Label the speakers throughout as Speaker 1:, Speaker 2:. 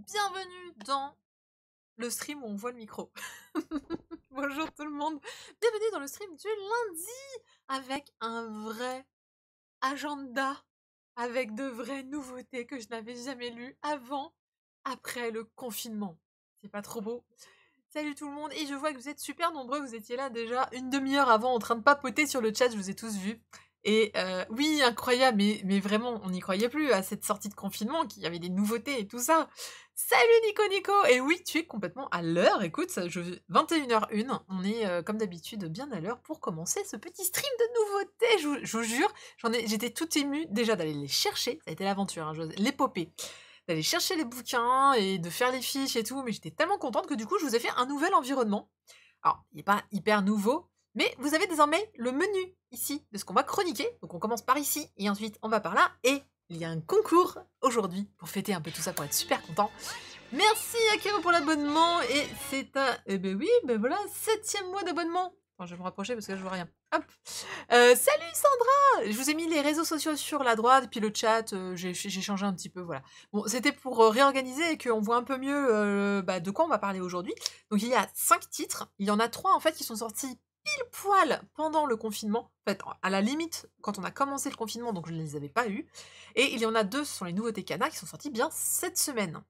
Speaker 1: bienvenue dans le stream où on voit le micro. Bonjour tout le monde, bienvenue dans le stream du lundi avec un vrai agenda, avec de vraies nouveautés que je n'avais jamais lues avant, après le confinement. C'est pas trop beau? Salut tout le monde, et je vois que vous êtes super nombreux, vous étiez là déjà une demi-heure avant en train de papoter sur le chat, je vous ai tous vus. Et oui, incroyable, mais vraiment, on n'y croyait plus à cette sortie de confinement, qu'il y avait des nouveautés et tout ça. Salut Nico! Et oui, tu es complètement à l'heure, écoute, 21h01, on est comme d'habitude bien à l'heure pour commencer ce petit stream de nouveautés, je vous jure, j'étais toute émue déjà d'aller les chercher, ça a été l'aventure, hein, l'épopée, d'aller chercher les bouquins et de faire les fiches et tout, mais j'étais tellement contente que du coup je vous ai fait un nouvel environnement. Alors, il n'est pas hyper nouveau, mais vous avez désormais le menu ici de ce qu'on va chroniquer. Donc on commence par ici et ensuite on va par là. Et il y a un concours aujourd'hui pour fêter un peu tout ça, pour être super content. Merci Akiro pour l'abonnement et c'est un... Eh ben oui, ben voilà, 7e mois d'abonnement. Attends, je vais me rapprocher parce que là je vois rien. Hop. Salut Sandra! Je vous ai mis les réseaux sociaux sur la droite, puis le chat, j'ai changé un petit peu, voilà. Bon, c'était pour réorganiser et qu'on voit un peu mieux de quoi on va parler aujourd'hui. Donc il y a 5 titres, il y en a 3 en fait qui sont sortis pile poil pendant le confinement, en fait à la limite quand on a commencé le confinement, donc je ne les avais pas eus. Et il y en a 2, ce sont les nouveautés Kana qui sont sortis bien cette semaine.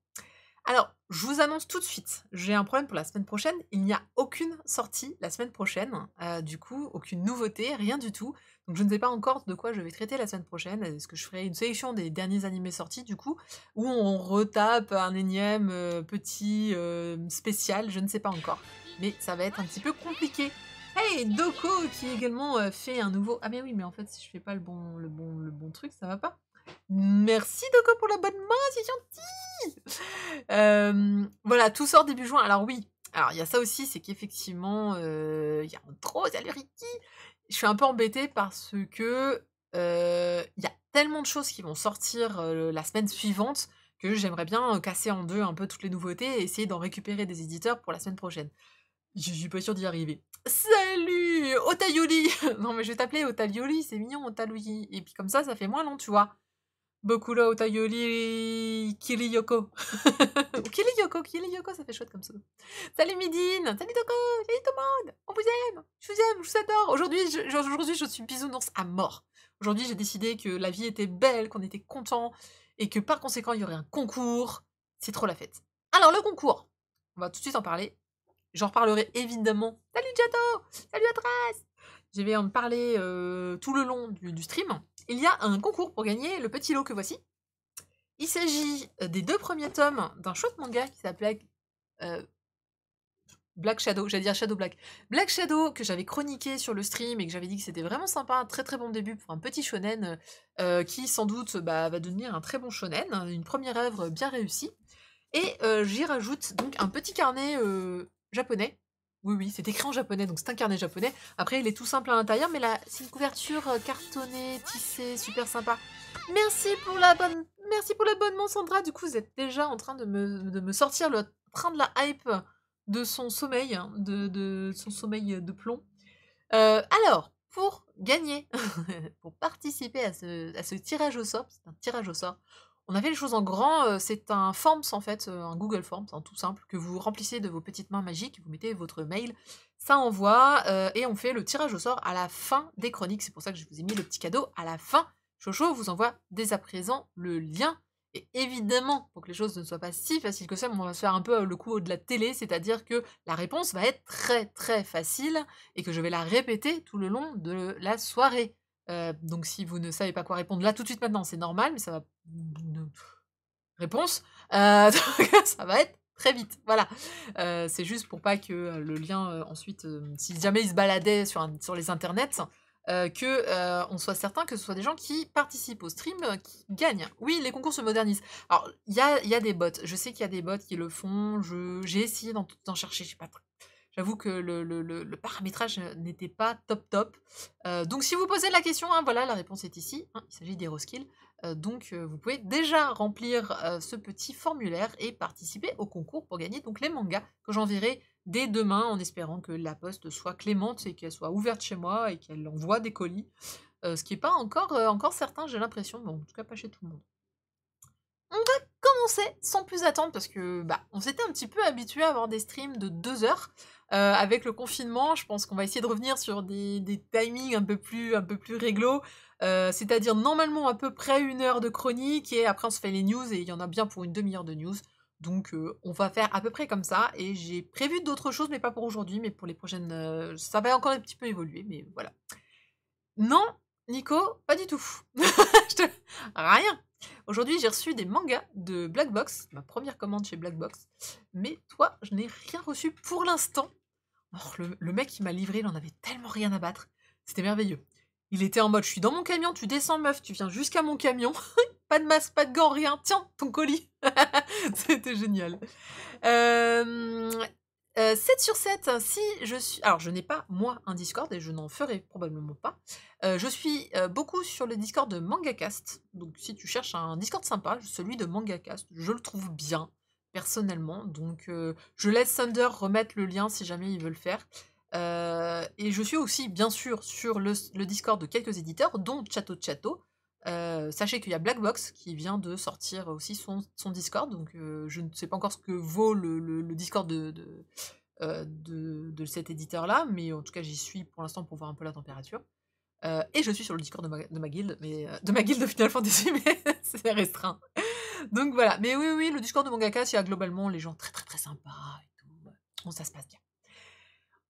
Speaker 1: Alors, je vous annonce tout de suite, j'ai un problème pour la semaine prochaine, il n'y a aucune sortie la semaine prochaine, du coup, aucune nouveauté, rien du tout. Donc je ne sais pas encore de quoi je vais traiter la semaine prochaine. Est-ce que je ferai une sélection des derniers animés sortis, du coup, ou on retape un énième petit spécial, je ne sais pas encore. Mais ça va être un petit peu compliqué. Hey, Doko qui également fait un nouveau... Ah mais oui, mais en fait, si je fais pas le bon truc, ça va pas. Merci Doko pour l'abonnement, c'est gentil. Voilà, tout sort début juin. Alors oui, alors il y a ça aussi, c'est qu'effectivement, il y a un gros Aluriki. Je suis un peu embêtée parce que il y a tellement de choses qui vont sortir la semaine suivante que j'aimerais bien casser en deux un peu toutes les nouveautés et essayer d'en récupérer des éditeurs pour la semaine prochaine. Je suis pas sûre d'y arriver. Salut Otayoli. Non mais je vais t'appeler Otayoli, c'est mignon Otayoli. Et puis comme ça fait moins long, tu vois. Bokura Otayoli Kiriyoko. Kiriyoko, ça fait chouette comme ça. Salut Midine, salut Doko, salut tout le monde, on vous aime, je vous adore. Aujourd'hui, je suis bisounours à mort. Aujourd'hui, j'ai décidé que la vie était belle, qu'on était content, et que par conséquent, il y aurait un concours. C'est trop la fête. Alors, le concours, on va tout de suite en parler. J'en reparlerai évidemment. Salut Jato, salut Atras. Je vais en parler tout le long du stream. Il y a un concours pour gagner le petit lot que voici. Il s'agit des 2 premiers tomes d'un chouette manga qui s'appelait Black Shadow, j'allais dire Shadow Black. Black Shadow, que j'avais chroniqué sur le stream et que j'avais dit que c'était vraiment sympa, un très très bon début pour un petit shonen qui sans doute va devenir un très bon shonen, une première œuvre bien réussie. Et j'y rajoute donc un petit carnet japonais. Oui, c'est écrit en japonais, donc c'est un carnet japonais. Après, il est tout simple à l'intérieur, mais là, c'est une couverture cartonnée, tissée, super sympa. Merci pour l'abonnement, Sandra. Du coup, vous êtes déjà en train de me sortir le train de la hype de son sommeil, hein, de son sommeil de plomb. Alors, pour gagner, pour participer à ce tirage au sort, c'est un tirage au sort, on a fait les choses en grand, c'est un Forms en fait, un Google Forms, hein, tout simple, que vous remplissez de vos petites mains magiques, vous mettez votre mail, ça envoie, et on fait le tirage au sort à la fin des chroniques. C'est pour ça que je vous ai mis le petit cadeau à la fin. Chocho vous envoie dès à présent le lien. Et évidemment, pour que les choses ne soient pas si faciles que ça, on va se faire un peu le coup de la télé, c'est-à-dire que la réponse va être très très facile et que je vais la répéter tout le long de la soirée. Donc si vous ne savez pas quoi répondre là tout de suite maintenant, c'est normal, mais ça va... Réponse ça va être très vite, voilà. C'est juste pour pas que le lien, ensuite, si jamais il se baladait sur les internets, on soit certain que ce soit des gens qui participent au stream, qui gagnent. Oui, les concours se modernisent. Alors, il y a des bots. Je sais qu'il y a des bots qui le font. J'ai essayé d'en chercher, je sais pas. J'avoue que le paramétrage n'était pas top. Donc si vous posez la question, hein, voilà, la réponse est ici. Hein, il s'agit d'HeroSkill. Donc vous pouvez déjà remplir ce petit formulaire et participer au concours pour gagner donc les mangas que j'enverrai dès demain en espérant que la poste soit clémente et qu'elle soit ouverte chez moi et qu'elle envoie des colis. Ce qui n'est pas encore certain, j'ai l'impression, bon, en tout cas pas chez tout le monde. On va commencer sans plus attendre parce que bah, on s'était un petit peu habitué à avoir des streams de 2 heures. Avec le confinement, je pense qu'on va essayer de revenir sur des timings un peu plus réglo. C'est-à-dire normalement à peu près 1 heure de chronique et après on se fait les news et il y en a bien pour une demi-heure de news. Donc on va faire à peu près comme ça et j'ai prévu d'autres choses mais pas pour aujourd'hui mais pour les prochaines... ça va encore un petit peu évoluer mais voilà. Non, Nico, pas du tout. Je te- Rien. Aujourd'hui, j'ai reçu des mangas de Black Box, ma première commande chez Black Box. Mais toi, je n'ai rien reçu pour l'instant. Oh, le mec qui m'a livré, il en avait tellement rien à battre. C'était merveilleux. Il était en mode, je suis dans mon camion, tu descends meuf, tu viens jusqu'à mon camion. Pas de masque, pas de gants, rien. Tiens, ton colis. C'était génial. 7 sur 7, si je suis... Alors, je n'ai pas, moi, un Discord, et je n'en ferai probablement pas. Je suis beaucoup sur le Discord de MangaCast. Donc, si tu cherches un Discord sympa, celui de MangaCast, je le trouve bien, personnellement. Donc, je laisse Thunder remettre le lien si jamais il veut le faire. Et je suis aussi, bien sûr, sur le Discord de quelques éditeurs, dont Chateau Chateau. Sachez qu'il y a Blackbox qui vient de sortir aussi son Discord, donc je ne sais pas encore ce que vaut le Discord de cet éditeur-là, mais en tout cas j'y suis pour l'instant pour voir un peu la température. Et je suis sur le Discord de ma guilde, mais de ma guilde de Final Fantasy, mais c'est restreint. Donc voilà, mais oui, le Discord de Mangaka, il y a globalement les gens très très très sympas et tout. Bon, ça se passe bien.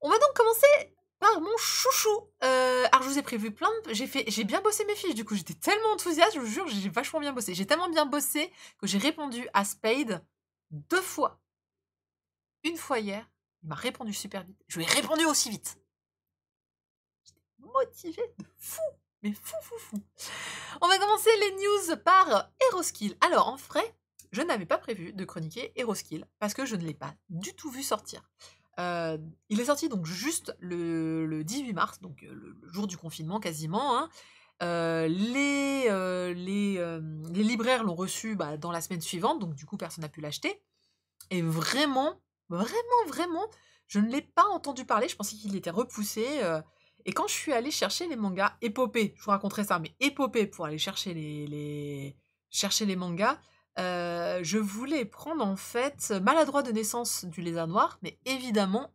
Speaker 1: On va donc commencer par mon chouchou. Alors je vous ai prévu plein de... J'ai bien bossé mes fiches, du coup j'étais tellement enthousiaste, je vous jure, j'ai vachement bien bossé. J'ai tellement bien bossé que j'ai répondu à Spade 2 fois. Une fois hier, il m'a répondu super vite. Je lui ai répondu aussi vite. J'étais motivée de fou, mais fou. On va commencer les news par Heroskill. Alors en vrai, je n'avais pas prévu de chroniquer Heroskill parce que je ne l'ai pas du tout vu sortir. Il est sorti donc juste le 18 mars, donc le jour du confinement quasiment. Hein. Les libraires l'ont reçu dans la semaine suivante, donc du coup personne n'a pu l'acheter. Et vraiment, je ne l'ai pas entendu parler, je pensais qu'il était repoussé. Et quand je suis allée chercher les mangas, épopée, je vous raconterai ça, mais épopée pour aller chercher chercher les mangas, je voulais prendre en fait Maladroit de naissance du Lézard Noir, mais évidemment,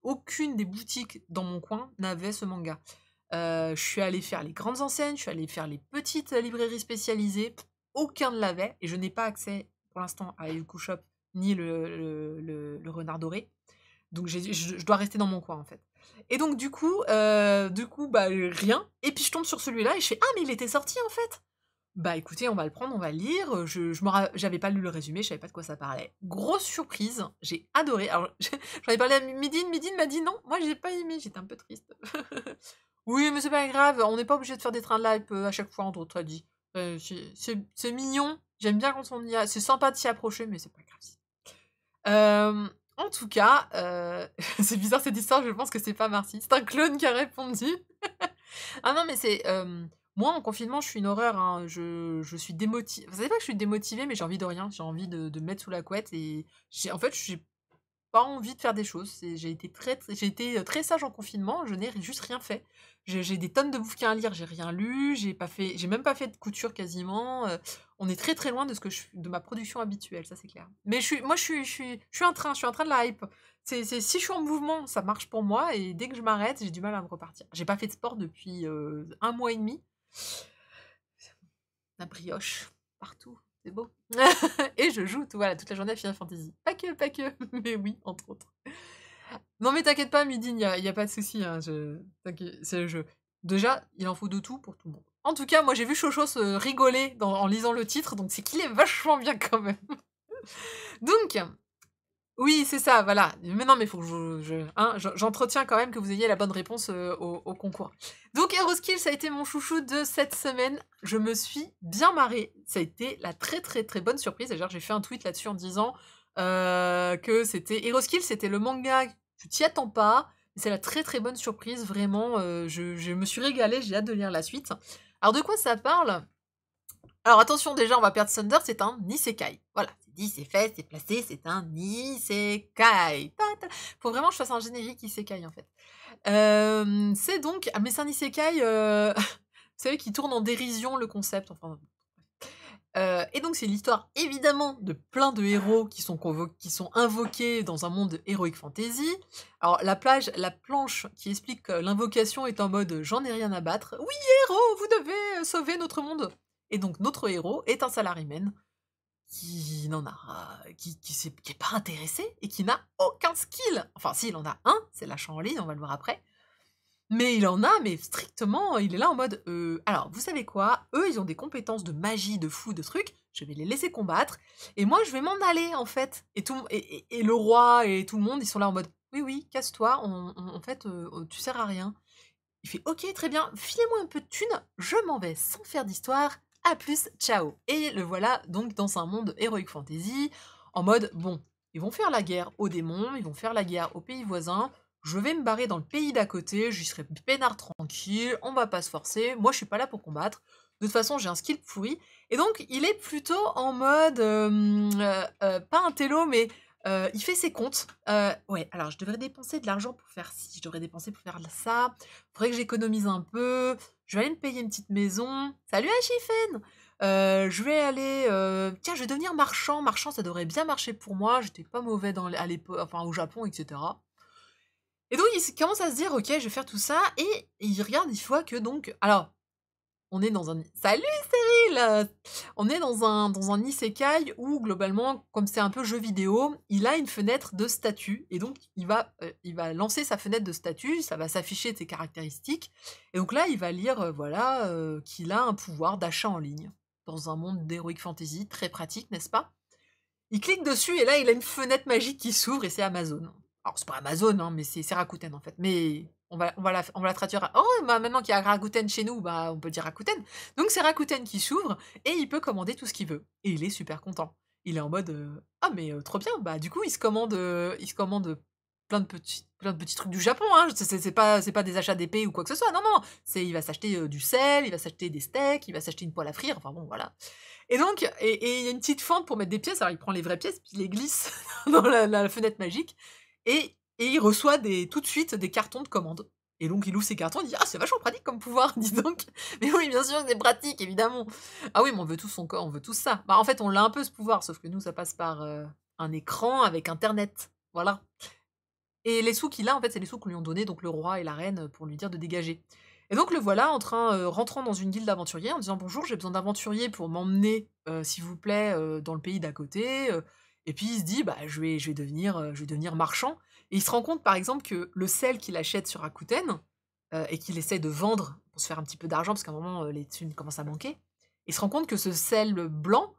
Speaker 1: aucune des boutiques dans mon coin n'avait ce manga. Je suis allée faire les grandes enseignes, je suis allée faire les petites librairies spécialisées, aucun ne l'avait, et je n'ai pas accès pour l'instant à Yuku Shop ni le Renard Doré. Donc je dois rester dans mon coin en fait. Et donc du coup rien. Et puis je tombe sur celui-là et je fais ah mais il était sorti en fait. Bah écoutez, on va le prendre, on va le lire. J'avais pas lu le résumé, je savais pas de quoi ça parlait. Grosse surprise, j'ai adoré. Alors j'en ai parlé à Midine m'a dit non, moi j'ai pas aimé, j'étais un peu triste. Oui, mais c'est pas grave, on n'est pas obligé de faire des trains de hype à chaque fois, entre autres, dit. C'est mignon, j'aime bien quand on y a. C'est sympa de s'y approcher, mais c'est pas grave. En tout cas, c'est bizarre cette histoire, je pense que c'est pas Marcy. C'est un clone qui a répondu. Ah non, mais c'est... moi, en confinement, je suis une horreur. Hein. Je suis démotivée. Vous savez pas que je suis démotivée, mais j'ai envie de rien. J'ai envie de me mettre sous la couette. Et en fait, j'ai pas envie de faire des choses. J'ai été très sage en confinement. Je n'ai juste rien fait. J'ai des tonnes de bouquins à lire. J'ai rien lu. J'ai même pas fait de couture quasiment. On est très très loin de ma production habituelle, ça c'est clair. Mais je suis un train. Je suis en train de la hype. Si je suis en mouvement, ça marche pour moi. Et dès que je m'arrête, j'ai du mal à me repartir. J'ai pas fait de sport depuis 1 mois et demi. La brioche partout, c'est beau. Et je joue toute la journée à Final Fantasy. Pas que, mais oui, entre autres. Non mais t'inquiète pas, Midine, y a pas de souci. Hein, c'est le jeu. Déjà, il en faut de tout pour tout le monde. En tout cas, moi j'ai vu Chocho se rigoler en lisant le titre, donc c'est qu'il est vachement bien quand même. Donc, oui, c'est ça, voilà. Mais non, mais il faut que j'entretiens quand même que vous ayez la bonne réponse au concours. Donc, Heroskill, ça a été mon chouchou de cette semaine. Je me suis bien marrée. Ça a été la très très très bonne surprise. D'ailleurs, j'ai fait un tweet là-dessus en disant que c'était Heroskill, c'était le manga que tu t'y attends pas. C'est la très très bonne surprise, vraiment. Je me suis régalée, j'ai hâte de lire la suite. Alors, de quoi ça parle ? Alors attention, déjà, on va perdre Thunder, c'est un Nisekai. Voilà, c'est dit, c'est fait, c'est placé, c'est un Nisekai. Faut vraiment que je fasse un générique Isekai, en fait. C'est donc... mais c'est un Isekai, vous savez, qui tourne en dérision, le concept. Enfin, Et donc c'est l'histoire évidemment de plein de héros qui sont invoqués dans un monde de heroic fantasy. Alors la planche qui explique que l'invocation est en mode «J'en ai rien à battre. Oui héros, vous devez sauver notre monde!» Et donc notre héros est un salaryman qui n'en a qui est pas intéressé et qui n'a aucun skill. Enfin si, il en a un, c'est l'achat en ligne, on va le voir après. Mais il en a, mais strictement, il est là en mode alors, vous savez quoi? Eux, ils ont des compétences de magie, de fou, de trucs, je vais les laisser combattre, et moi, je vais m'en aller, en fait. Et le roi et tout le monde, ils sont là en mode oui, oui, casse-toi, en fait, tu sers à rien. Il fait ok, très bien, filez-moi un peu de thunes, je m'en vais sans faire d'histoire, à plus, ciao. Et le voilà donc dans un monde heroic fantasy, en mode bon, ils vont faire la guerre aux démons, ils vont faire la guerre aux pays voisins. Je vais me barrer dans le pays d'à côté, j'y serai peinard tranquille, on va pas se forcer, moi je suis pas là pour combattre. De toute façon, j'ai un skill pourri. Et donc, il est plutôt en mode, pas un télo, mais il fait ses comptes. Ouais, alors je devrais dépenser de l'argent pour faire ci, je devrais dépenser pour faire ça. Faudrait que j'économise un peu. Je vais aller me payer une petite maison. Salut Achifen! Je vais aller. Tiens, je vais devenir marchand. Marchand, ça devrait bien marcher pour moi. J'étais pas mauvais à l'époque, enfin au Japon, etc. Et donc, il commence à se dire, ok, je vais faire tout ça. Et il regarde, il voit que donc. Alors, on est dans un. Salut Cyril! On est dans un isekai où, globalement, comme c'est un peu jeu vidéo, il a une fenêtre de statut. Et donc, il va lancer sa fenêtre de statut, ça va s'afficher ses caractéristiques. Et donc là, il va lire, voilà, qu'il a un pouvoir d'achat en ligne. Dans un monde d'heroic fantasy, très pratique, n'est-ce pas? Il clique dessus et là, il a une fenêtre magique qui s'ouvre et c'est Amazon. Alors, c'est pas Amazon, hein, mais c'est Rakuten en fait. Mais on va la traduire. Oh, bah, maintenant qu'il y a Rakuten chez nous, bah, on peut dire Rakuten. Donc, c'est Rakuten qui s'ouvre et il peut commander tout ce qu'il veut. Et il est super content. Il est en mode ah, mais trop bien. Bah, du coup, il se commande plein de petits trucs du Japon. Hein. C'est pas des achats d'épée ou quoi que ce soit. Non, non. Il va s'acheter du sel, il va s'acheter des steaks, il va s'acheter une poêle à frire. Enfin bon, voilà. Et donc, il y a une petite fente pour mettre des pièces. Alors, il prend les vraies pièces, puis il les glisse dans la fenêtre magique. Et il reçoit tout de suite des cartons de commande. Et donc, il ouvre ses cartons, il dit ah, c'est vachement pratique comme pouvoir, dis donc. Mais oui, bien sûr, c'est pratique, évidemment. Ah oui, mais on veut tous son corps, on veut tous ça. Bah, en fait, on l'a un peu ce pouvoir, sauf que nous, ça passe par un écran avec Internet. Voilà. Et les sous qu'il a, en fait, c'est les sous qu'on lui ont donnés, donc le roi et la reine, pour lui dire de dégager. Et donc le voilà rentrant dans une guilde d'aventuriers en disant bonjour, j'ai besoin d'aventuriers pour m'emmener, s'il vous plaît, dans le pays d'à côté. Et puis il se dit bah je vais devenir marchand. Et il se rend compte par exemple que le sel qu'il achète sur Rakuten et qu'il essaie de vendre pour se faire un petit peu d'argent parce qu'à un moment les thunes commencent à manquer. Il se rend compte que ce sel blanc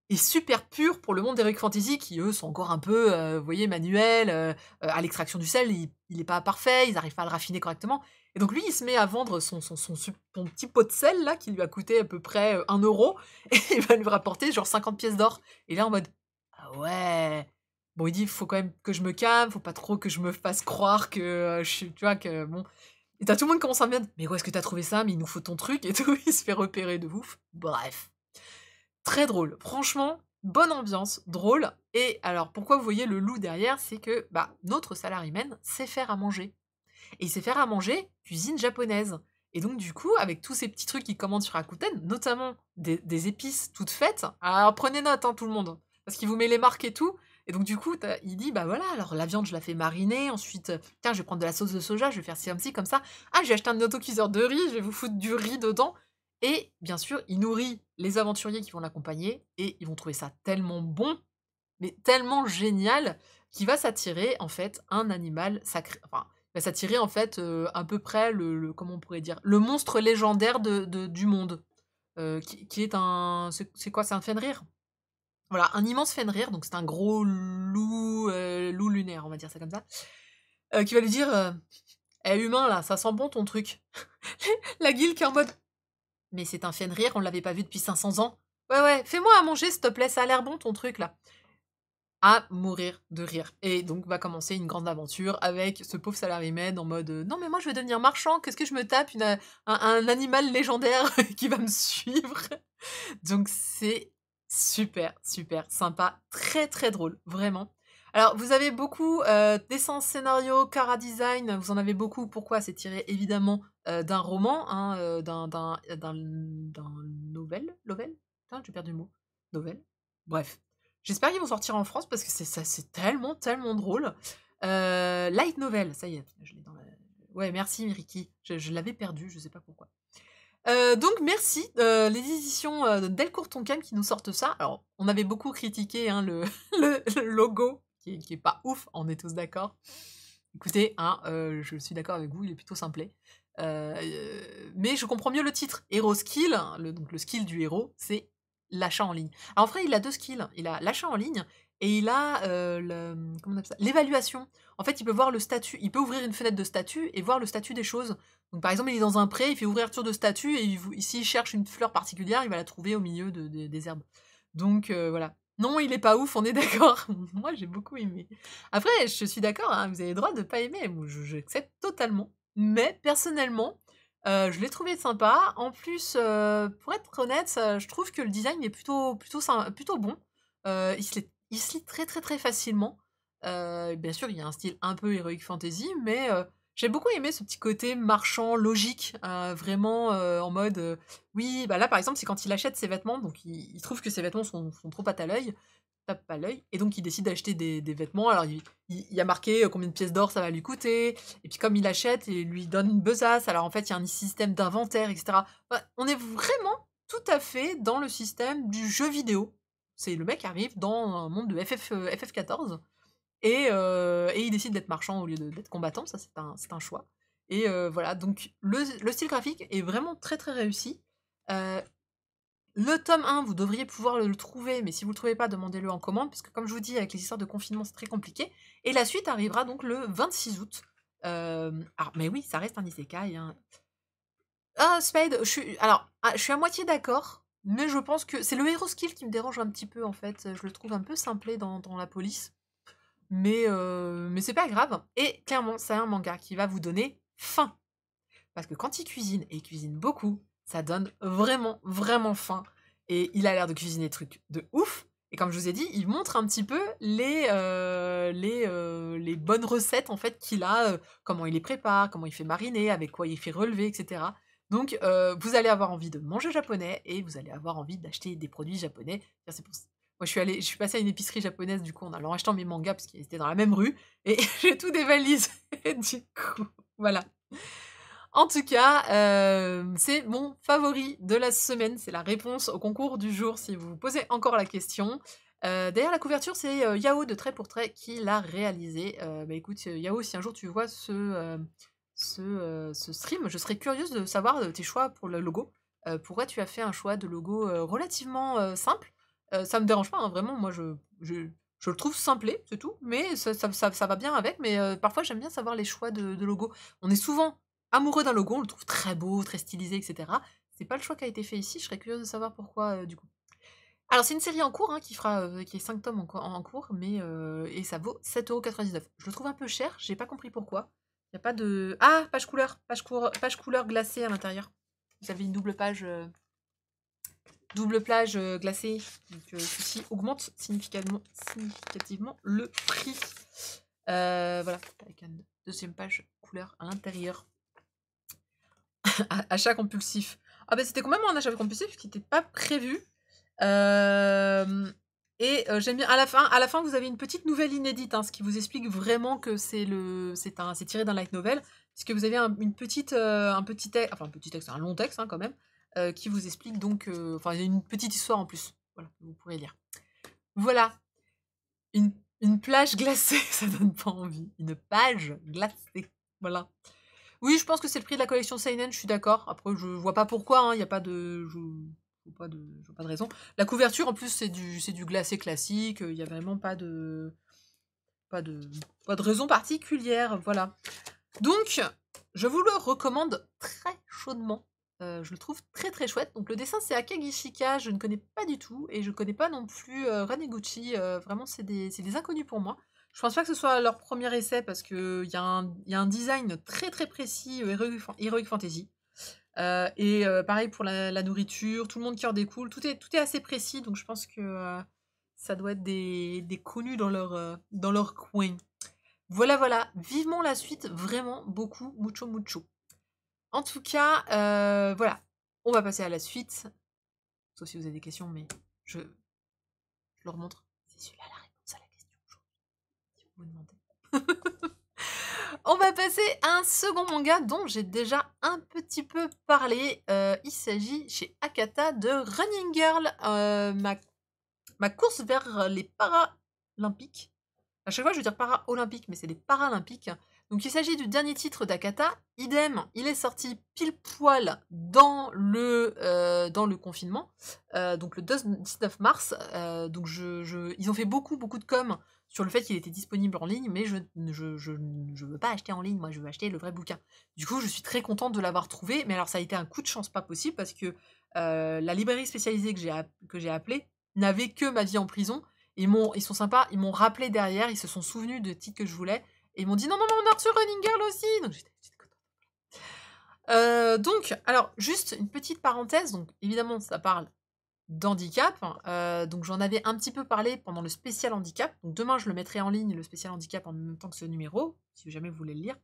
Speaker 1: est super pur pour le monde d'Heroic Fantasy qui, eux, sont encore un peu, vous voyez, manuels. À l'extraction du sel, il est pas parfait, ils n'arrivent pas à le raffiner correctement. Et donc lui, il se met à vendre son petit pot de sel, là, qui lui a coûté à peu près 1 euro, et il va lui rapporter genre 50 pièces d'or. Et là, en mode, ah ouais. Bon, il dit, faut quand même que je me calme, faut pas trop que je me fasse croire que je suis, tu vois, que bon. Et t'as tout le monde qui commence à me dire, mais où est-ce que t'as trouvé ça? Mais il nous faut ton truc et tout. Il se fait repérer de ouf. Bref. Très drôle. Franchement, bonne ambiance, drôle. Et alors, pourquoi vous voyez le loup derrière? C'est que bah, notre salaryman sait faire à manger. Et il sait faire à manger cuisine japonaise. Et donc, du coup, avec tous ces petits trucs qu'il commande sur Rakuten, notamment des épices toutes faites, alors prenez note, hein, tout le monde, parce qu'il vous met les marques et tout. Et donc, du coup, il dit, bah voilà, alors la viande, je la fais mariner. Ensuite, tiens, je vais prendre de la sauce de soja, je vais faire ci comme ci, comme ça. Ah, j'ai acheté un autocuiseur de riz, je vais vous foutre du riz dedans. Et bien sûr, il nourrit les aventuriers qui vont l'accompagner et ils vont trouver ça tellement bon, mais tellement génial, qu'il va s'attirer en fait un animal sacré. Enfin, il va s'attirer en fait à peu près comment on pourrait dire, le monstre légendaire du monde, qui est un. C'est quoi? C'est un Fenrir? Voilà, un immense Fenrir, donc c'est un gros loup lunaire, on va dire ça comme ça, qui va lui dire Eh humain là, ça sent bon ton truc. La guilde qui est en mode mais c'est un Fenrir, on l'avait pas vu depuis 500 ans. Ouais, ouais, fais-moi à manger, s'il te plaît, ça a l'air bon ton truc là. À mourir de rire. Et donc va commencer une grande aventure avec ce pauvre salaryman en mode non, mais moi je vais devenir marchand, qu'est-ce que je me tape un animal légendaire qui va me suivre. Donc c'est super, super sympa, très très drôle, vraiment. Alors, vous avez beaucoup dessin, scénario, chara design, vous en avez beaucoup. Pourquoi? C'est tiré évidemment d'un roman, hein, d'un novel? Lovel? Putain, j'ai perdu le mot. Nouvelle. Bref. J'espère qu'ils vont sortir en France parce que c'est tellement, tellement drôle. Light novel, ça y est, je l'ai dans la... Ouais, merci Ricky. Je l'avais perdu, je sais pas pourquoi. Donc merci, les éditions Delcourt Tonkam qui nous sortent ça. Alors, on avait beaucoup critiqué hein, le logo, qui est pas ouf, on est tous d'accord. Écoutez, hein, je suis d'accord avec vous, il est plutôt simplet. Mais je comprends mieux le titre. Hero Skill, hein, donc le skill du héros, c'est l'achat en ligne. Alors en vrai, il a deux skills. Il a l'achat en ligne et il a comment on appelle ça, l'évaluation. En fait, il peut voir le statut. Il peut ouvrir une fenêtre de statut et voir le statut des choses. Donc par exemple, il est dans un pré, il fait ouverture de statut et s'il cherche une fleur particulière, il va la trouver au milieu des herbes. Donc voilà. Non, il est pas ouf, on est d'accord. Moi, j'ai beaucoup aimé. Après, je suis d'accord, hein, vous avez le droit de pas aimer. Moi, j'accepte totalement. Mais personnellement, je l'ai trouvé sympa. En plus, pour être honnête, je trouve que le design est plutôt bon. Il se lit très très très facilement. Bien sûr, il y a un style un peu heroic fantasy, mais j'ai beaucoup aimé ce petit côté marchand, logique, vraiment en mode oui, bah là par exemple, c'est quand il achète ses vêtements, donc il trouve que ses vêtements sont trop à l'œil, tape pas l'œil, et donc il décide d'acheter des vêtements. Alors il y a marqué combien de pièces d'or ça va lui coûter, et puis comme il achète, il lui donne une besace, alors en fait il y a un système d'inventaire, etc. Bah, on est vraiment tout à fait dans le système du jeu vidéo. C'est le mec arrive dans un monde de FF14, et il décide d'être marchand au lieu d'être combattant, ça c'est un choix. Et voilà, donc le style graphique est vraiment très très réussi. Le tome 1, vous devriez pouvoir le trouver, mais si vous le trouvez pas, demandez-le en commande, parce que comme je vous dis, avec les histoires de confinement, c'est très compliqué. Et la suite arrivera donc le 26 août. Alors, mais oui, ça reste un isekai. Hein. Ah, Spade, je suis à moitié d'accord, mais je pense que c'est le hero skill qui me dérange un petit peu, en fait. Je le trouve un peu simplé dans la police. Mais c'est pas grave. Et clairement, c'est un manga qui va vous donner faim. Parce que quand il cuisine, et il cuisine beaucoup, ça donne vraiment, vraiment faim. Et il a l'air de cuisiner des trucs de ouf. Et comme je vous ai dit, il montre un petit peu les bonnes recettes en fait qu'il a, comment il les prépare, comment il fait mariner, avec quoi il fait relever, etc. Donc vous allez avoir envie de manger japonais et vous allez avoir envie d'acheter des produits japonais. C'est pour... Moi je suis passée à une épicerie japonaise du coup en allant achetant mes mangas parce qu'ils étaient dans la même rue et j'ai tout dévalisé du coup. Voilà. En tout cas, c'est mon favori de la semaine. C'est la réponse au concours du jour si vous vous posez encore la question. D'ailleurs, la couverture, c'est Yao de Trait pour Trait qui l'a réalisé. Bah écoute, Yao, si un jour tu vois ce stream, je serais curieuse de savoir tes choix pour le logo. Pourquoi tu as fait un choix de logo relativement simple? Ça me dérange pas, hein, vraiment. Moi, je le trouve simplé, c'est tout. Mais ça va bien avec. Mais parfois, j'aime bien savoir les choix de logo. On est souvent amoureux d'un logo, on le trouve très beau, très stylisé, etc. C'est pas le choix qui a été fait ici, je serais curieuse de savoir pourquoi du coup. Alors c'est une série en cours, hein, qui est 5 tomes en cours, mais et ça vaut 7,99 €. Je le trouve un peu cher, j'ai pas compris pourquoi. Il y a pas de... Ah, page couleur glacée à l'intérieur. Vous avez une double plage glacée, donc ceci augmente significativement le prix. Voilà, avec une deuxième page couleur à l'intérieur. Achat compulsif. Ah bah c'était quand même un achat compulsif qui n'était pas prévu. J'aime bien. À la fin, vous avez une petite nouvelle inédite, hein, ce qui vous explique vraiment que c'est tiré d'un light novel, puisque vous avez un petit texte, un long texte hein, quand même, qui vous explique donc, enfin il y a une petite histoire en plus. Voilà, vous pourrez lire. Voilà, une plage glacée, ça donne pas envie. Une page glacée, voilà. Oui, je pense que c'est le prix de la collection Seinen, je suis d'accord. Après, je vois pas pourquoi, hein, il n'y a pas de... Je vois pas de raison. La couverture, en plus, c'est du glacé classique, il n'y a vraiment pas de raison particulière, voilà. Donc, je vous le recommande très chaudement. Je le trouve très très chouette. Donc le dessin c'est Akagishika, je ne connais pas du tout, et je connais pas non plus Raneguchi, vraiment c'est des inconnus pour moi. Je pense pas que ce soit leur premier essai parce qu'il y a un design très très précis, Heroic Fantasy. Pareil pour la nourriture, tout le monde qui en découle, tout est assez précis, donc je pense que ça doit être des connus dans leur coin. Voilà, voilà, vivement la suite, vraiment beaucoup, mucho mucho. En tout cas, voilà, on va passer à la suite. sauf si vous avez des questions, mais je le remontre. C'est celui-là la réponse à la question aujourd'hui, si vous me demandez. On va passer à un second manga dont j'ai déjà un petit peu parlé. Il s'agit chez Akata de Running Girl, ma course vers les Paralympiques. À chaque fois, je veux dire Paralympiques, mais c'est les Paralympiques. Donc, il s'agit du dernier titre d'Akata. Idem, il est sorti pile poil dans le confinement, donc le 19 mars. Donc, ils ont fait beaucoup de com sur le fait qu'il était disponible en ligne, mais je veux pas acheter en ligne, moi, je veux acheter le vrai bouquin. Du coup, je suis très contente de l'avoir trouvé, mais alors, ça a été un coup de chance pas possible parce que la librairie spécialisée que j'ai appelée n'avait que Ma vie en prison. Ils sont sympas, ils m'ont rappelé derrière, ils se sont souvenus de titres que je voulais, et ils m'ont dit non, on a reçu Running Girl aussi. Donc j'étais contente. Donc, alors, juste une petite parenthèse, donc évidemment, ça parle d'handicap. Donc j'en avais un petit peu parlé pendant le spécial handicap. Donc demain, je le mettrai en ligne, le spécial handicap, en même temps que ce numéro, si jamais vous voulez le lire.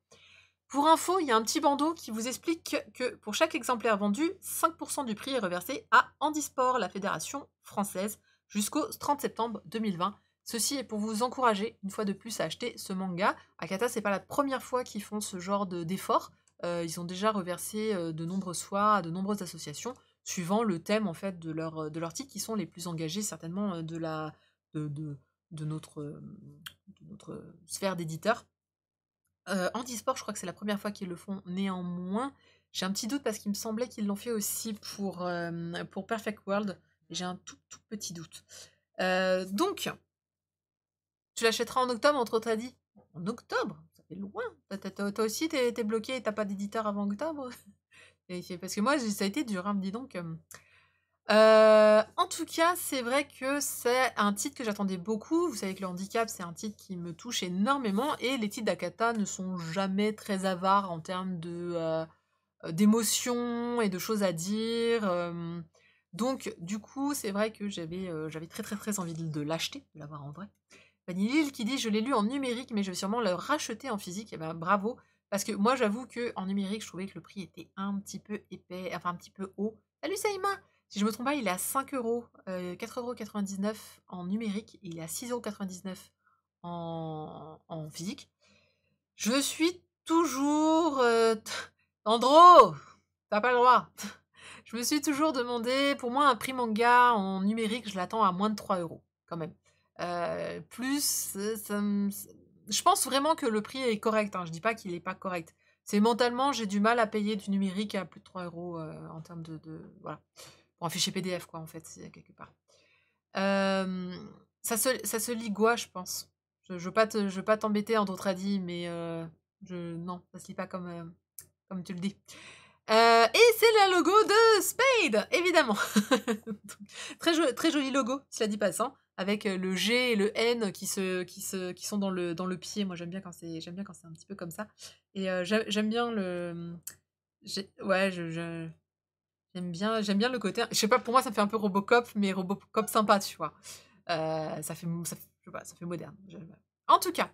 Speaker 1: Pour info, il y a un petit bandeau qui vous explique que pour chaque exemplaire vendu, 5% du prix est reversé à Handisport, la fédération française, jusqu'au 30 septembre 2020. Ceci est pour vous encourager, une fois de plus, à acheter ce manga. Akata, c'est pas la première fois qu'ils font ce genre d'effort. Ils ont déjà reversé de nombreuses fois à de nombreuses associations, suivant le thème en fait de leur titre, qui sont les plus engagés certainement de notre sphère d'éditeurs. Handisport, je crois que c'est la première fois qu'ils le font. Néanmoins, j'ai un petit doute parce qu'il me semblait qu'ils l'ont fait aussi pour Perfect World. J'ai un tout petit doute. Donc, tu l'achèteras en octobre, entre autres, t'as dit. En octobre? Ça fait loin. Toi aussi, t'es bloqué et t'as pas d'éditeur avant octobre? Parce que moi, ça a été dur, hein, dis donc. En tout cas, c'est vrai que c'est un titre que j'attendais beaucoup. Vous savez que le handicap, c'est un titre qui me touche énormément, et les titres d'Akata ne sont jamais très avares en termes d'émotions et de choses à dire. Donc, du coup, c'est vrai que j'avais très envie de l'acheter, de l'avoir en vrai. Vanillil qui dit: je l'ai lu en numérique, mais je vais sûrement le racheter en physique. Et ben bravo, parce que moi, j'avoue que en numérique, je trouvais que le prix était un petit peu épais, enfin un petit peu haut. Salut Saïma! Si je me trompe pas, il est à 5 euros, 4,99 € en numérique, et il est à 6,99 € en physique. Je suis toujours... Andro! T'as pas le droit! Je me suis toujours demandé, pour moi, un prix manga en numérique, je l'attends à moins de 3 € quand même. Je pense vraiment que le prix est correct, hein. Je dis pas qu'il est pas correct. C'est mentalement, j'ai du mal à payer du numérique à plus de 3 € en termes voilà. Pour un fichier PDF, quoi, en fait, c'est quelque part. Ça se lit quoi, je pense. Je veux pas t'embêter en d'autres dit, mais non, ça se lit pas comme tu le dis. Et c'est le logo de Spade, évidemment. Très joli logo, cela dit passant, avec le G et le N qui sont dans le pied. Moi, j'aime bien quand c'est un petit peu comme ça. Et j'aime bien j'aime bien le côté. Je sais pas, pour moi, ça fait un peu Robocop, mais Robocop sympa, tu vois. Ça fait moderne. En tout cas,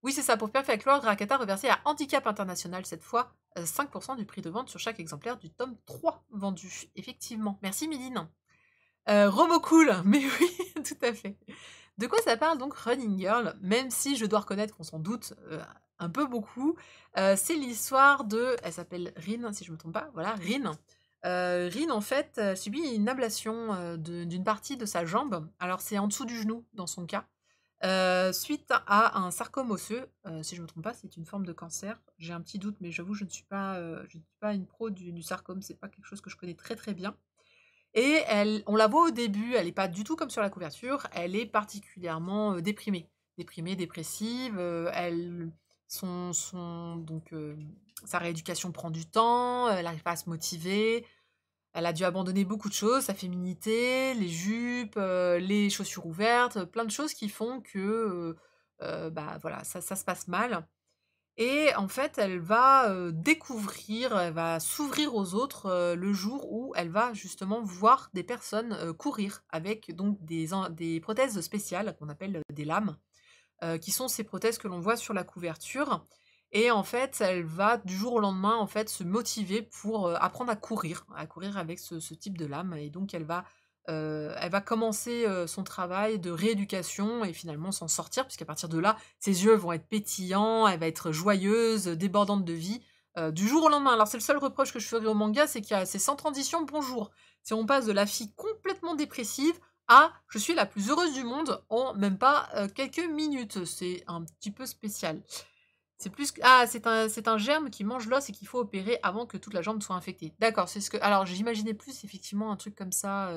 Speaker 1: oui, c'est ça. Pour Perfect World, Rakata reversé à Handicap International cette fois 5% du prix de vente sur chaque exemplaire du tome 3 vendu. Effectivement. Merci Méline. Robocool, mais oui, tout à fait. De quoi ça parle donc Running Girl? Même si je dois reconnaître qu'on s'en doute un peu beaucoup. C'est l'histoire de... Elle s'appelle Rin, si je ne me trompe pas. Voilà, Rin. Rin, en fait, subit une ablation d'une partie de sa jambe. Alors, c'est en dessous du genou, dans son cas. Suite à un sarcome osseux, si je ne me trompe pas, c'est une forme de cancer. J'ai un petit doute, mais j'avoue, je ne suis pas une pro du sarcome. C'est pas quelque chose que je connais très bien. Et on la voit au début, elle n'est pas du tout comme sur la couverture, elle est particulièrement déprimée. Déprimée, dépressive, donc, sa rééducation prend du temps, elle n'arrive pas à se motiver, elle a dû abandonner beaucoup de choses, sa féminité, les jupes, les chaussures ouvertes, plein de choses qui font que bah, voilà, ça se passe mal. Et en fait, elle va découvrir, elle va s'ouvrir aux autres le jour où elle va justement voir des personnes courir avec donc des prothèses spéciales qu'on appelle des lames, qui sont ces prothèses que l'on voit sur la couverture. Et en fait, elle va du jour au lendemain en fait se motiver pour apprendre à courir avec ce type de lame. Et donc, elle va elle va commencer, son travail de rééducation et finalement s'en sortir puisqu'à partir de là, ses yeux vont être pétillants, elle va être joyeuse, débordante de vie, du jour au lendemain. Alors c'est le seul reproche que je ferai au manga, c'est sans transition, bonjour. Si on passe de la fille complètement dépressive à «je suis la plus heureuse du monde» en même pas, quelques minutes. C'est un petit peu spécial. C'est plus q ah, c'est un germe qui mange l'os et qu'il faut opérer avant que toute la jambe soit infectée. D'accord, c'est ce que alors j'imaginais plus effectivement un truc comme ça,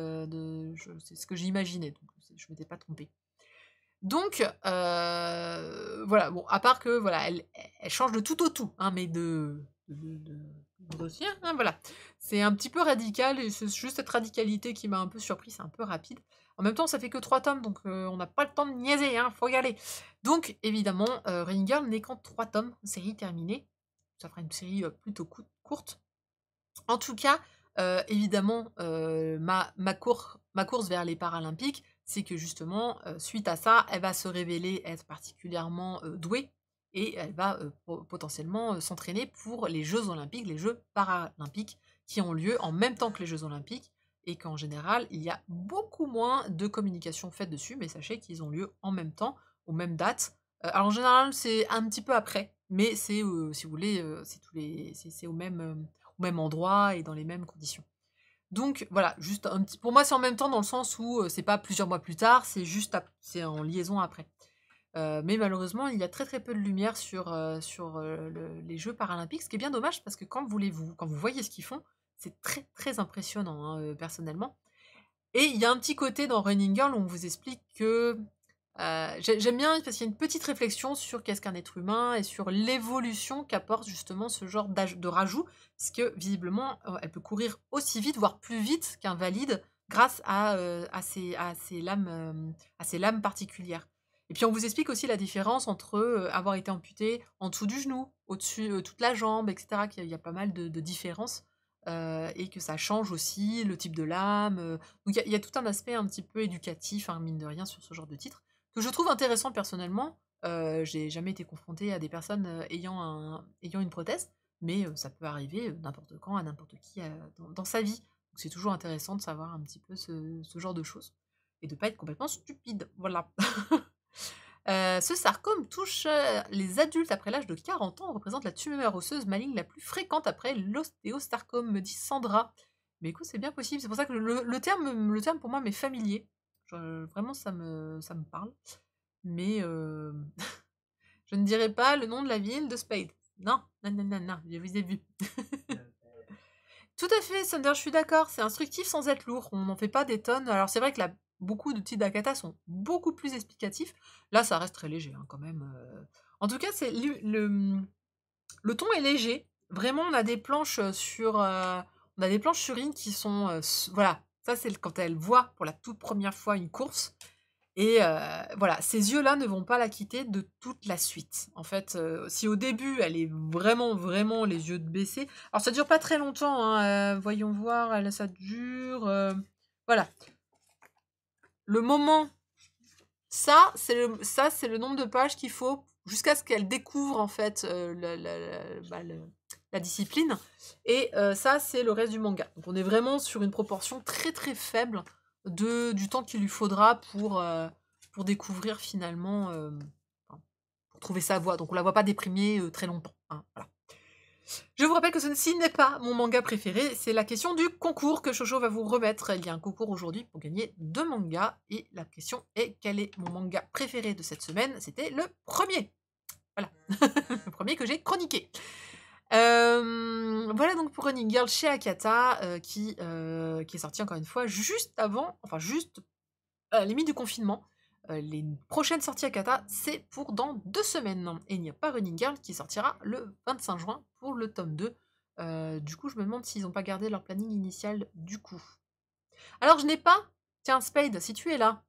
Speaker 1: c'est ce que j'imaginais, donc je m'étais pas trompée. Donc voilà, bon, à part que voilà, elle change de tout au tout, hein, mais de grossir, hein, voilà. C'est un petit peu radical et c'est juste cette radicalité qui m'a un peu surpris, c'est un peu rapide. En même temps, ça fait que 3 tomes, donc on n'a pas le temps de niaiser, hein, faut y aller. Donc évidemment, Running Girl n'est qu'en 3 tomes, série terminée. Ça fera une série, plutôt courte. En tout cas, évidemment, ma course vers les paralympiques, c'est que justement, suite à ça, elle va se révéler être particulièrement, douée et elle va, potentiellement, s'entraîner pour les jeux olympiques, les jeux paralympiques qui ont lieu en même temps que les jeux olympiques et qu'en général, il y a beaucoup moins de communication faite dessus, mais sachez qu'ils ont lieu en même temps, aux mêmes dates. Alors en général, c'est un petit peu après, mais c'est, si vous voulez, c'est tous les c'est au même endroit et dans les mêmes conditions. Donc voilà, juste un petit pour moi, c'est en même temps dans le sens où, c'est pas plusieurs mois plus tard, c'est juste ap c'est en liaison après. Mais malheureusement, il y a très, très peu de lumière sur, les jeux paralympiques, ce qui est bien dommage parce que quand vous voyez ce qu'ils font, c'est très, très impressionnant, hein, personnellement. Et il y a un petit côté dans Running Girl où on vous explique que j'aime bien parce qu'il y a une petite réflexion sur qu'est-ce qu'un être humain et sur l'évolution qu'apporte justement ce genre de rajout, puisque visiblement, elle peut courir aussi vite, voire plus vite qu'un valide grâce à ses lames particulières. Et puis on vous explique aussi la différence entre, avoir été amputé en dessous du genou, au-dessus, toute la jambe et cetera, qu'il y a pas mal de différences, et que ça change aussi le type de lame, donc il y a tout un aspect un petit peu éducatif, hein, mine de rien, sur ce genre de titre que je trouve intéressant personnellement. J'ai jamais été confrontée à des personnes, ayant une prothèse, mais ça peut arriver, n'importe quand, à n'importe qui, dans sa vie. Donc c'est toujours intéressant de savoir un petit peu ce genre de choses et de pas être complètement stupide, voilà. Ce sarcome touche, les adultes après l'âge de 40 ans, représente la tumeur osseuse maligne la plus fréquente après l'ostéosarcome, me dit Sandra. Mais écoute, c'est bien possible, c'est pour ça que le terme pour moi m'est familier. Vraiment ça me parle. Mais je ne dirai pas le nom de la ville de Spade. Non, non, non, non, non, je vous ai vu. Tout à fait, Thunder, je suis d'accord, c'est instructif sans être lourd. On n'en fait pas des tonnes. Alors c'est vrai que beaucoup de titres d'Akata sont beaucoup plus explicatifs. Là, ça reste très léger, hein, quand même. En tout cas, le ton est léger. Vraiment, on a des planches sur Ring qui sont, voilà. Ça, c'est quand elle voit pour la toute première fois une course. Et voilà, ces yeux-là ne vont pas la quitter de toute la suite. En fait, si au début, elle est vraiment, vraiment les yeux baissés, alors ça dure pas très longtemps, hein, voyons voir, ça dure, voilà. Le moment ça, c'est le nombre de pages qu'il faut jusqu'à ce qu'elle découvre en fait, la discipline et ça, c'est le reste du manga. Donc on est vraiment sur une proportion très, très faible du temps qu'il lui faudra pour découvrir finalement, enfin, pour trouver sa voie. Donc on la voit pas déprimée, très longtemps, hein, voilà. Je vous rappelle que ceci n'est pas mon manga préféré, c'est la question du concours que Shoujo va vous remettre. Il y a un concours aujourd'hui pour gagner 2 mangas et la question est: quel est mon manga préféré de cette semaine? C'était le premier. Voilà, le premier que j'ai chroniqué. Voilà donc pour Running Girl chez Akata, qui est sorti encore une fois juste avant, enfin juste à la limite du confinement. Les prochaines sorties Akata, c'est pour dans 2 semaines. Et il n'y a pas Running Girl qui sortira le 25 juin pour le tome 2. Du coup, je me demande s'ils n'ont pas gardé leur planning initial du coup. Alors, je n'ai pas... Tiens, Spade, si tu es là.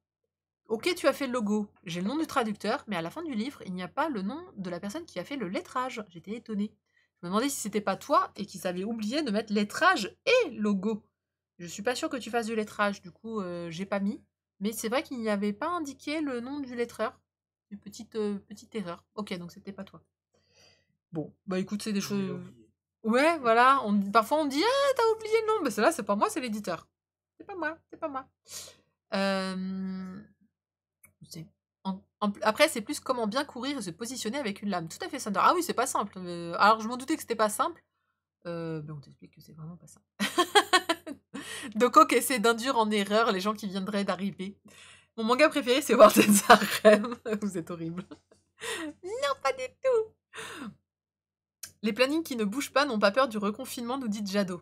Speaker 1: Ok, tu as fait le logo. J'ai le nom du traducteur, mais à la fin du livre, il n'y a pas le nom de la personne qui a fait le lettrage. J'étais étonnée. Je me demandais si c'était pas toi et qu'ils avaient oublié de mettre lettrage et logo. Je suis pas sûre que tu fasses du lettrage, du coup, j'ai pas mis. Mais c'est vrai qu'il n'y avait pas indiqué le nom du lettreur. Une petite erreur. Ok, donc c'était pas toi. Bon, bah écoute, c'est des choses. Ouais, voilà. Parfois on dit: «Ah, t'as oublié le nom!» Mais c'est là, c'est pas moi, c'est l'éditeur. c'est pas moi, c'est pas moi. Hem, c'est après, c'est plus comment bien courir et se positionner avec une lame. Tout à fait, Sander. Ah oui, c'est pas simple, alors je m'en doutais que c'était pas simple, mais on t'explique que c'est vraiment pas simple. Donc OK, c'est d'induire en erreur les gens qui viendraient d'arriver. Mon manga préféré, c'est Warden Harem. Vous êtes horrible. Non, pas du tout. Les plannings qui ne bougent pas n'ont pas peur du reconfinement, nous dit Jado.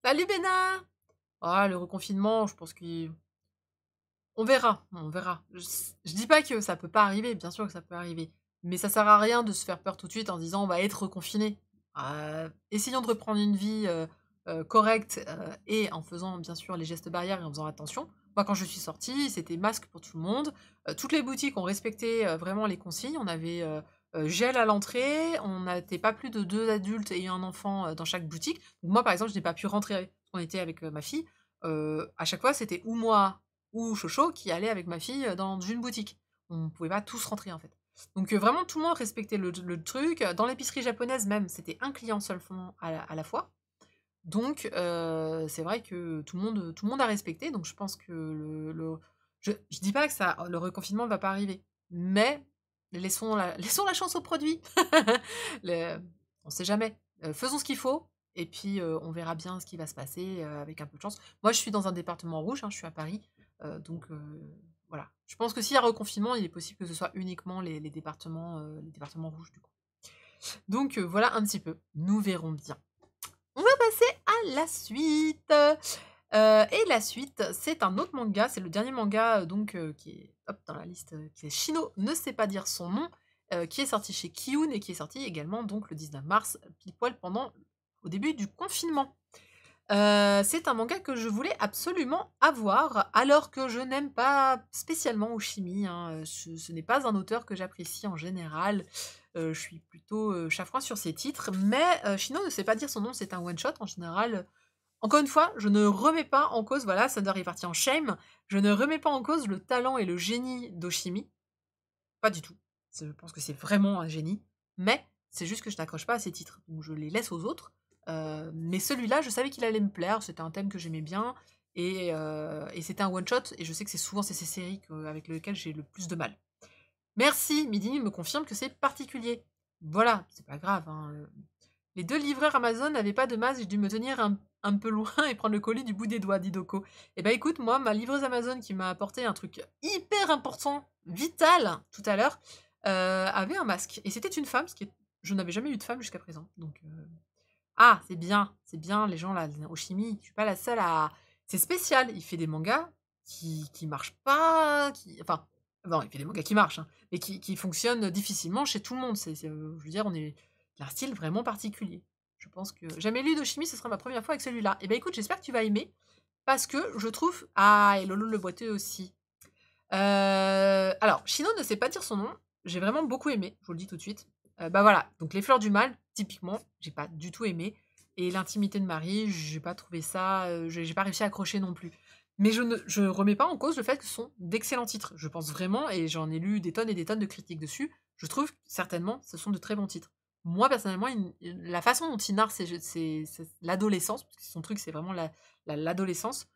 Speaker 1: Salut Béna. Ah, le reconfinement, je pense qu'on verra, on verra. Je dis pas que ça peut pas arriver, bien sûr que ça peut arriver, mais ça sert à rien de se faire peur tout de suite en se disant: «On va être reconfiné». Essayons de reprendre une vie, correcte, et en faisant bien sûr les gestes barrières et en faisant attention. Moi, quand je suis sortie, c'était masque pour tout le monde. Toutes les boutiques ont respecté, vraiment les consignes. On avait, gel à l'entrée, on n'était pas plus de 2 adultes et un enfant, dans chaque boutique. Donc moi, par exemple, je n'ai pas pu rentrer. On était avec, ma fille. À chaque fois, c'était ou moi ou Chocho qui allait avec ma fille, dans une boutique. On pouvait pas tous rentrer, en fait. Donc vraiment tout le monde respectait le truc. Dans l'épicerie japonaise même, c'était un client seulement à la fois. Donc c'est vrai que tout le monde a respecté, donc je pense que je dis pas que ça le reconfinement ne va pas arriver, mais laissons la laissons la chance au produit. Le On sait jamais. Faisons ce qu'il faut et puis, on verra bien ce qui va se passer, avec un peu de chance. Moi, je suis dans un département rouge, hein, je suis à Paris, donc voilà. Je pense que s'il y a reconfinement, il est possible que ce soit uniquement les départements rouges, du coup. Donc voilà un petit peu. Nous verrons bien. On va passer à la suite. Et la suite, c'est un autre manga, c'est le dernier manga, donc qui est hop, dans la liste, qui est Shino ne sait pas dire son nom, qui est sorti chez Kiyun et qui est sorti également donc le 19 mars, pile poil au début du confinement. C'est un manga que je voulais absolument avoir, alors que je n'aime pas spécialement Oshimi, hein, ce n'est pas un auteur que j'apprécie en général. Je suis plutôt, chafouin sur ses titres, mais Shino ne sait pas dire son nom, c'est un one shot en général. Encore une fois, je ne remets pas en cause, voilà, Thunder est parti en shame, je ne remets pas en cause le talent et le génie d'Oshimi, pas du tout. Je pense que c'est vraiment un génie, mais c'est juste que je n'accroche pas à ses titres, donc je les laisse aux autres. Mais celui-là, je savais qu'il allait me plaire, c'était un thème que j'aimais bien, et c'était un one shot, et je sais que c'est souvent ces séries avec lesquelles j'ai le plus de mal. Merci, Midi me confirme que c'est particulier. Voilà, c'est pas grave, hein, Les 2 livreurs Amazon n'avaient pas de masque, j'ai dû me tenir un peu loin et prendre le colis du bout des doigts, dit Doko. Eh ben écoute, moi, ma livreuse Amazon qui m'a apporté un truc hyper important, vital, tout à l'heure, avait un masque. Et c'était une femme, je n'avais jamais eu de femme jusqu'à présent. Donc, ah, c'est bien, les gens là, au chimie, je suis pas la seule à. C'est spécial, il fait des mangas qui marchent pas, enfin, non, il fait des mangas qui marchent, hein, mais qui fonctionnent difficilement chez tout le monde. Je veux dire, il a un style vraiment particulier. Je pense que jamais lu de chimie, ce sera ma première fois avec celui-là. Et ben écoute, j'espère que tu vas aimer, parce que je trouve. Ah, et Lolo le boiteux aussi. Alors, Shino ne sait pas dire son nom. J'ai vraiment beaucoup aimé, je vous le dis tout de suite. Bah voilà, donc Les Fleurs du Mal, typiquement, j'ai pas du tout aimé. Et L'intimité de Marie, j'ai pas trouvé ça, j'ai pas réussi à accrocher non plus. Mais je remets pas en cause le fait que ce sont d'excellents titres. Je pense vraiment, et j'en ai lu des tonnes et des tonnes de critiques dessus, je trouve que certainement ce sont de très bons titres. Moi, personnellement, la façon dont il narre l'adolescence, parce que son truc, c'est vraiment l'adolescence,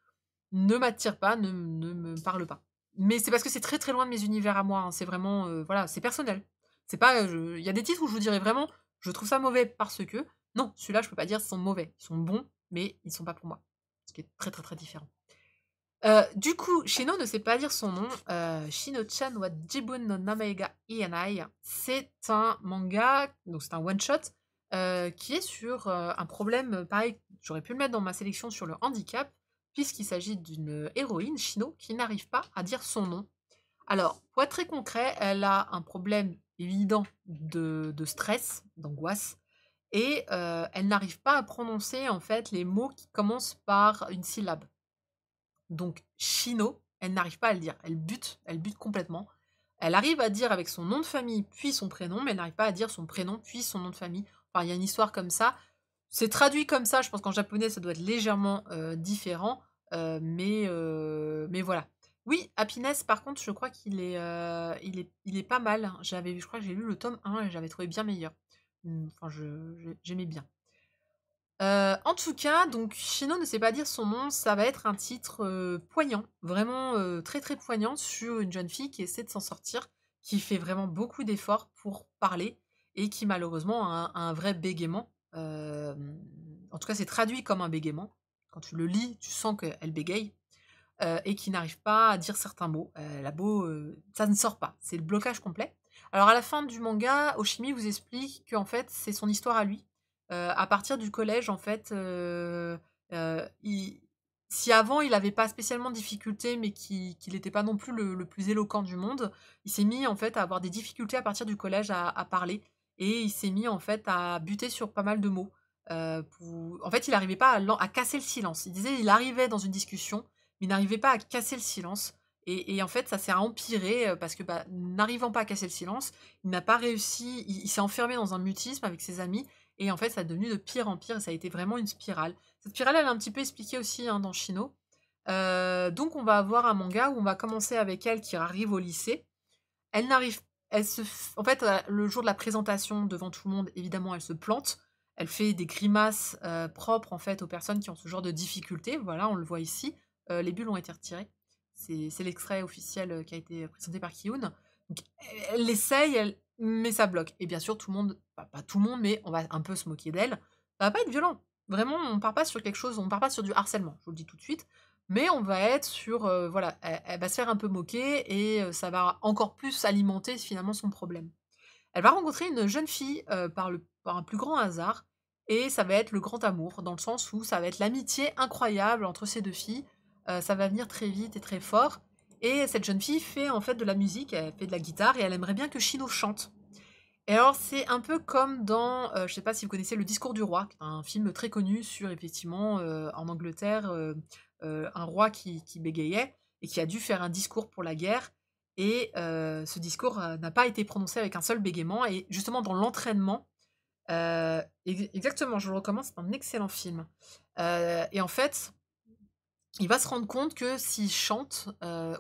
Speaker 1: ne m'attire pas, ne me parle pas. Mais c'est parce que c'est très, très loin de mes univers à moi, hein. C'est vraiment, voilà, c'est personnel. C'est pas, il y a des titres où je vous dirais vraiment: «Je trouve ça mauvais parce que». Non, celui-là, je peux pas dire qu'ils sont mauvais. Ils sont bons, mais ils sont pas pour moi. Ce qui est très, très, très différent. Du coup, Shino ne sait pas dire son nom, Shino-chan wa Jibun no Namae ga Ienai. C'est un manga, donc c'est un one shot, qui est sur, un problème, pareil, j'aurais pu le mettre dans ma sélection sur le handicap, puisqu'il s'agit d'une héroïne, Shino, qui n'arrive pas à dire son nom. Alors, pour être très concret, elle a un problème évident de stress, d'angoisse, et elle n'arrive pas à prononcer, en fait, les mots qui commencent par une syllabe. Donc Shino, elle n'arrive pas à le dire. Elle bute complètement. Elle arrive à dire avec son nom de famille puis son prénom, mais elle n'arrive pas à dire son prénom puis son nom de famille. Enfin, il y a une histoire comme ça. C'est traduit comme ça, je pense qu'en japonais, ça doit être légèrement, différent, mais voilà. Oui, Happiness, par contre, je crois il est pas mal, hein. Je crois que j'ai lu le tome 1 et j'avais trouvé bien meilleur. Enfin, j'aimais bien. En tout cas, donc Chino ne sait pas dire son nom, ça va être un titre, poignant, vraiment, très, très poignant sur une jeune fille qui essaie de s'en sortir, qui fait vraiment beaucoup d'efforts pour parler et qui malheureusement a un vrai bégaiement. En tout cas, c'est traduit comme un bégaiement. Quand tu le lis, tu sens qu'elle bégaye, et qui n'arrive pas à dire certains mots. Elle a beau, ça ne sort pas, c'est le blocage complet. Alors à la fin du manga, Oshimi vous explique qu'en fait, c'est son histoire à lui. À partir du collège, en fait, il si avant il avait pas spécialement de difficultés, mais qu'il était pas non plus le plus éloquent du monde, il s'est mis en fait à avoir des difficultés à partir du collège à parler et il s'est mis en fait à buter sur pas mal de mots. Pour en fait, il arrivait pas à casser le silence. Il disait il arrivait dans une discussion, mais il n'arrivait pas à casser le silence et en fait, ça s'est empiré, parce que, bah, n'arrivant pas à casser le silence, il n'a pas réussi, il s'est enfermé dans un mutisme avec ses amis et en fait, ça a devenu de pire en pire et ça a été vraiment une spirale. Cette spirale, elle est un petit peu expliquée aussi, hein, dans Shino. Donc on va avoir un manga où on va commencer avec elle qui arrive au lycée. Elle n'arrive elle se f en fait, le jour de la présentation devant tout le monde, évidemment, elle se plante. Elle fait des grimaces, propres, en fait, aux personnes qui ont ce genre de difficultés. Voilà, on le voit ici. Les bulles ont été retirées. C'est l'extrait officiel, qui a été présenté par Kihun. Donc elle essaye, mais ça bloque et bien sûr tout le monde, pas tout le monde, mais on va un peu se moquer d'elle. Ça va pas être violent. Vraiment, on part pas sur quelque chose, on part pas sur du harcèlement, je vous le dis tout de suite. Mais on va être sur, voilà, elle va se faire un peu moquer et ça va encore plus alimenter finalement son problème. Elle va rencontrer une jeune fille, par un plus grand hasard et ça va être le grand amour, dans le sens où ça va être l'amitié incroyable entre ces 2 filles. Ça va venir très vite et très fort et cette jeune fille fait en fait de la musique, elle fait de la guitare et elle aimerait bien que Shino chante. Et alors c'est un peu comme dans, je sais pas si vous connaissez Le Discours du roi, qui est un film très connu sur effectivement, en Angleterre, un roi qui bégayait et qui a dû faire un discours pour la guerre et ce discours, n'a pas été prononcé avec un seul bégaiement et justement dans l'entraînement, exactement, je le recommande, c'est un excellent film. Et en fait, il va se rendre compte que s'il chante,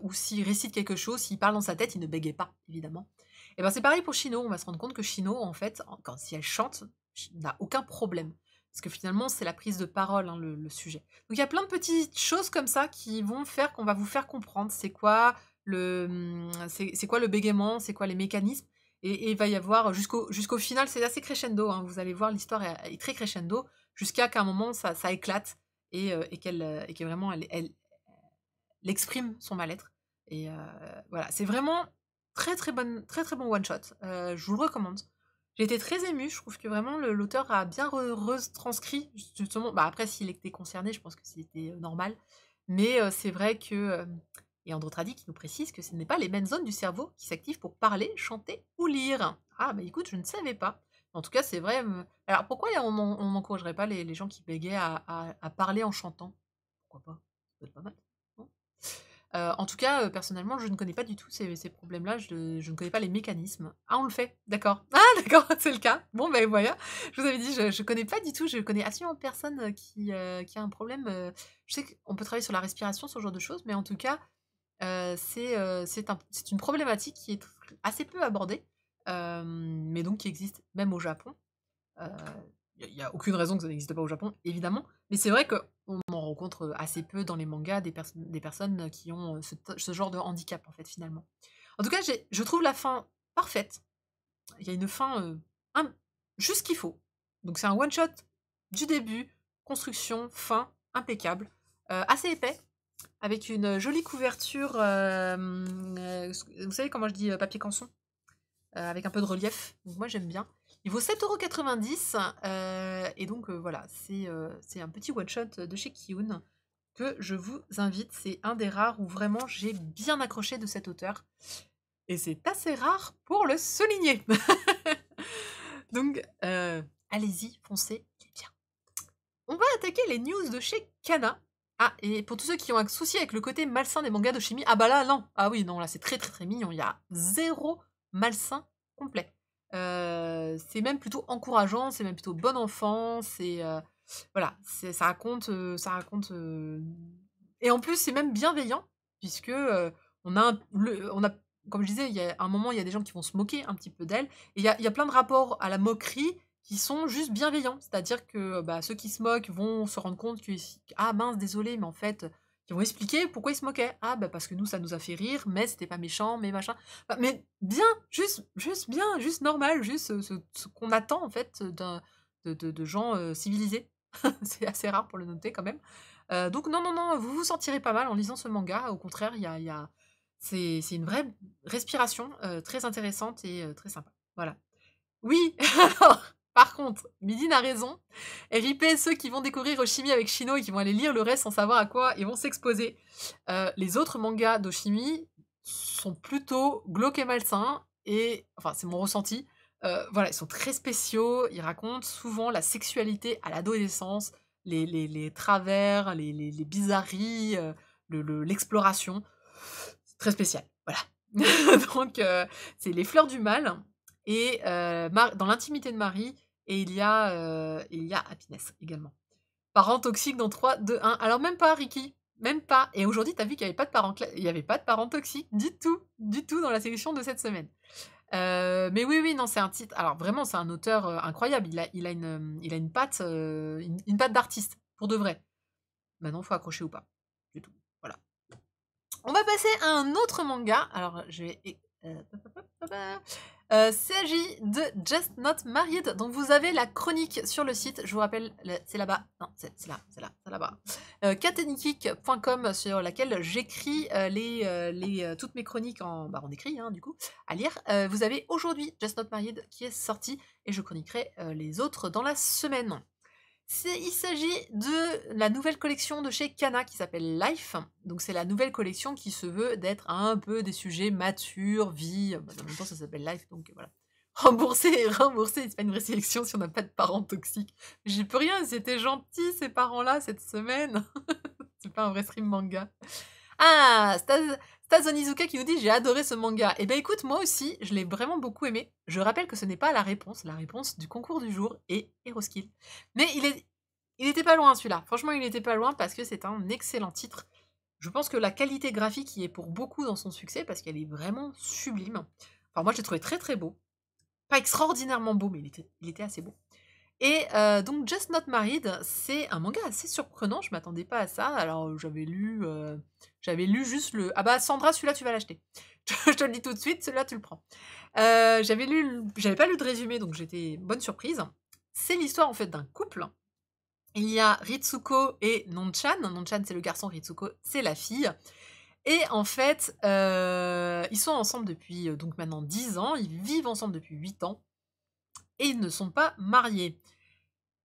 Speaker 1: ou s'il récite quelque chose, s'il parle dans sa tête, il ne bégaye pas, évidemment. Et ben, c'est pareil pour Chino, on va se rendre compte que Chino, en fait, si elle chante, n'a aucun problème. Parce que finalement, c'est la prise de parole, hein, le sujet. Donc il y a plein de petites choses comme ça qui vont faire qu'on va vous faire comprendre c'est quoi c'est quoi le bégaiement, c'est quoi les mécanismes. Et il va y avoir jusqu'au final, c'est assez crescendo, hein, vous allez voir, l'histoire est très crescendo, jusqu'à qu'à un moment, ça éclate et que vraiment elle exprime son mal-être et voilà, c'est vraiment très, très bon one shot, je vous le recommande. J'ai été très émue, je trouve que vraiment l'auteur a bien retranscrit justement bah, après s'il était concerné, je pense que c'était, normal, mais c'est vrai que, et Androtradi qui nous précise que ce n'est pas les mêmes zones du cerveau qui s'activent pour parler, chanter ou lire. Ah bah, écoute, je ne savais pas. En tout cas, c'est vrai, alors pourquoi on n'encouragerait pas les gens qui bégayent à parler en chantant? Pourquoi pas? Ça peut être pas mal, non? En tout cas, personnellement, je ne connais pas du tout ces problèmes-là, je ne connais pas les mécanismes. Ah, on le fait, d'accord. Ah d'accord, c'est le cas. Bon, ben, voilà, je vous avais dit, je connais pas du tout, je connais absolument personne, qui a un problème, je sais qu'on peut travailler sur la respiration, ce genre de choses, mais en tout cas, c'est une problématique qui est assez peu abordée, mais donc qui existe même au Japon. Heu, il y a aucune raison que ça n'existe pas au Japon, évidemment, mais c'est vrai qu'on en rencontre, assez peu dans les mangas des personnes qui ont, ce genre de handicap, en fait, finalement. En tout cas, je trouve la fin parfaite. Il y a une fin, im juste ce qu'il faut. Donc c'est un one shot du début, construction, fin, impeccable, assez épais, avec une jolie couverture, vous savez comment je dis, papier canson? Avec un peu de relief, donc moi j'aime bien. Il vaut 7,90 €, et donc voilà, c'est un petit one shot de chez Kihun que je vous invite. C'est un des rares où vraiment j'ai bien accroché de cet auteur et c'est assez rare pour le souligner. Donc allez-y, foncez, il est bien. On va attaquer les news de chez Kana. Ah, et pour tous ceux qui ont un souci avec le côté malsain des mangas de chimie, ah bah là non, ah oui, non, là c'est très, très, très mignon, il y a 0 malsain complet. C'est même plutôt encourageant, c'est même plutôt bon enfant, voilà, ça raconte, et en plus c'est même bienveillant puisque, on a comme je disais, il y a un moment, il y a des gens qui vont se moquer un petit peu d'elle et il y a plein de rapports à la moquerie qui sont juste bienveillants. C'est-à-dire que, bah, ceux qui se moquent vont se rendre compte que «Ah mince, désolé, mais en fait», ils vont expliquer pourquoi ils se moquaient. «Ah bah, parce que nous, ça nous a fait rire, mais c'était pas méchant, mais machin». Enfin, mais bien, juste bien, juste normal, juste ce qu'on attend en fait, de gens, civilisés. C'est assez rare pour le noter quand même. Donc non, non, non, vous vous sentirez pas mal en lisant ce manga. Au contraire, il y a c'est une vraie respiration, très intéressante et très sympa. Voilà. Oui, alors, par contre, Midine a raison. RIP ceux qui vont découvrir Oshimi avec Shino et qui vont aller lire le reste sans savoir à quoi ils vont s'exposer. Les autres mangas d'Oshimi sont plutôt glauques et malsains et enfin, c'est mon ressenti. Voilà, ils sont très spéciaux, ils racontent souvent la sexualité à l'adolescence, les travers, les bizarreries, l'exploration. C'est très spécial, voilà. Donc c'est les fleurs du mal et dans l'intimité de Marie et il y a Happiness également. Parents toxiques dans 3, 2, 1. Alors même pas Ricky, même pas. Et aujourd'hui, tu as vu qu'il y avait pas de parents il y avait pas de parents toxiques du tout dans la sélection de cette semaine. Mais oui, oui, non, c'est un titre alors vraiment, c'est un auteur, incroyable. Il a une patte, une patte d'artiste, pour de vrai. Maintenant, faut accrocher ou pas, c'est tout. Voilà. On va passer à un autre manga. Alors, je vais s'agit de Just Not Married, donc vous avez la chronique sur le site, je vous rappelle, c'est là-bas, non, c'est là, c'est là-bas, katenikik.com sur laquelle j'écris toutes mes chroniques en écrit, hein, du coup, à lire. Vous avez aujourd'hui Just Not Married qui est sorti, et je chroniquerai les autres dans la semaine. Il s'agit de la nouvelle collection de chez Kana qui s'appelle Life. Donc c'est la nouvelle collection qui se veut d'être un peu des sujets matures, vie. Bah, en même temps ça s'appelle Life, donc voilà. Rembourser, c'est pas une vraie sélection si on n'a pas de parents toxiques. J'y peux rien, c'était gentil ces parents-là cette semaine. C'est pas un vrai stream manga. Ah, Stas Onizuka qui nous dit: «J'ai adoré ce manga». Eh ben écoute, moi aussi, je l'ai vraiment beaucoup aimé. Je rappelle que ce n'est pas la réponse du concours du jour est Heroskill. Mais il était pas loin celui-là. Franchement, il était pas loin parce que c'est un excellent titre. Je pense que la qualité graphique y est pour beaucoup dans son succès parce qu'elle est vraiment sublime. Enfin, moi, je l'ai trouvé très très beau. Pas extraordinairement beau, mais il était assez beau. Et donc Just Not Married, c'est un manga assez surprenant, je m'attendais pas à ça. Alors j'avais lu juste le ah bah Sandra, celui-là tu vas l'acheter. Je te le dis tout de suite, celui-là tu le prends. J'avais pas lu de résumé, donc j'étais bonne surprise. C'est l'histoire en fait d'un couple. Il y a Ritsuko et Nonchan. Nonchan c'est le garçon, Ritsuko c'est la fille. Et en fait, ils sont ensemble depuis donc maintenant 10 ans, ils vivent ensemble depuis 8 ans et ils ne sont pas mariés.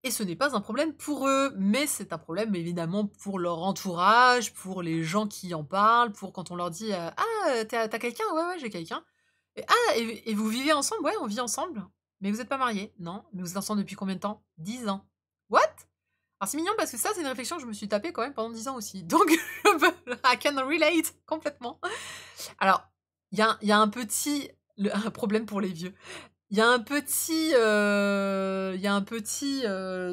Speaker 1: Et ce n'est pas un problème pour eux, mais c'est un problème évidemment pour leur entourage, pour les gens qui en parlent, pour quand on leur dit «Ah, t'as quelqu'un? Ouais, ouais, j'ai quelqu'un». Et «Ah, et vous vivez ensemble? Ouais, on vit ensemble. Mais vous n'êtes pas mariés? Non. Mais vous êtes ensemble depuis combien de temps? 10 ans. What?» Alors c'est mignon parce que ça, c'est une réflexion que je me suis tapée quand même pendant 10 ans aussi. Donc, I can relate complètement. Alors, il y a un problème pour les vieux. Il y a un petit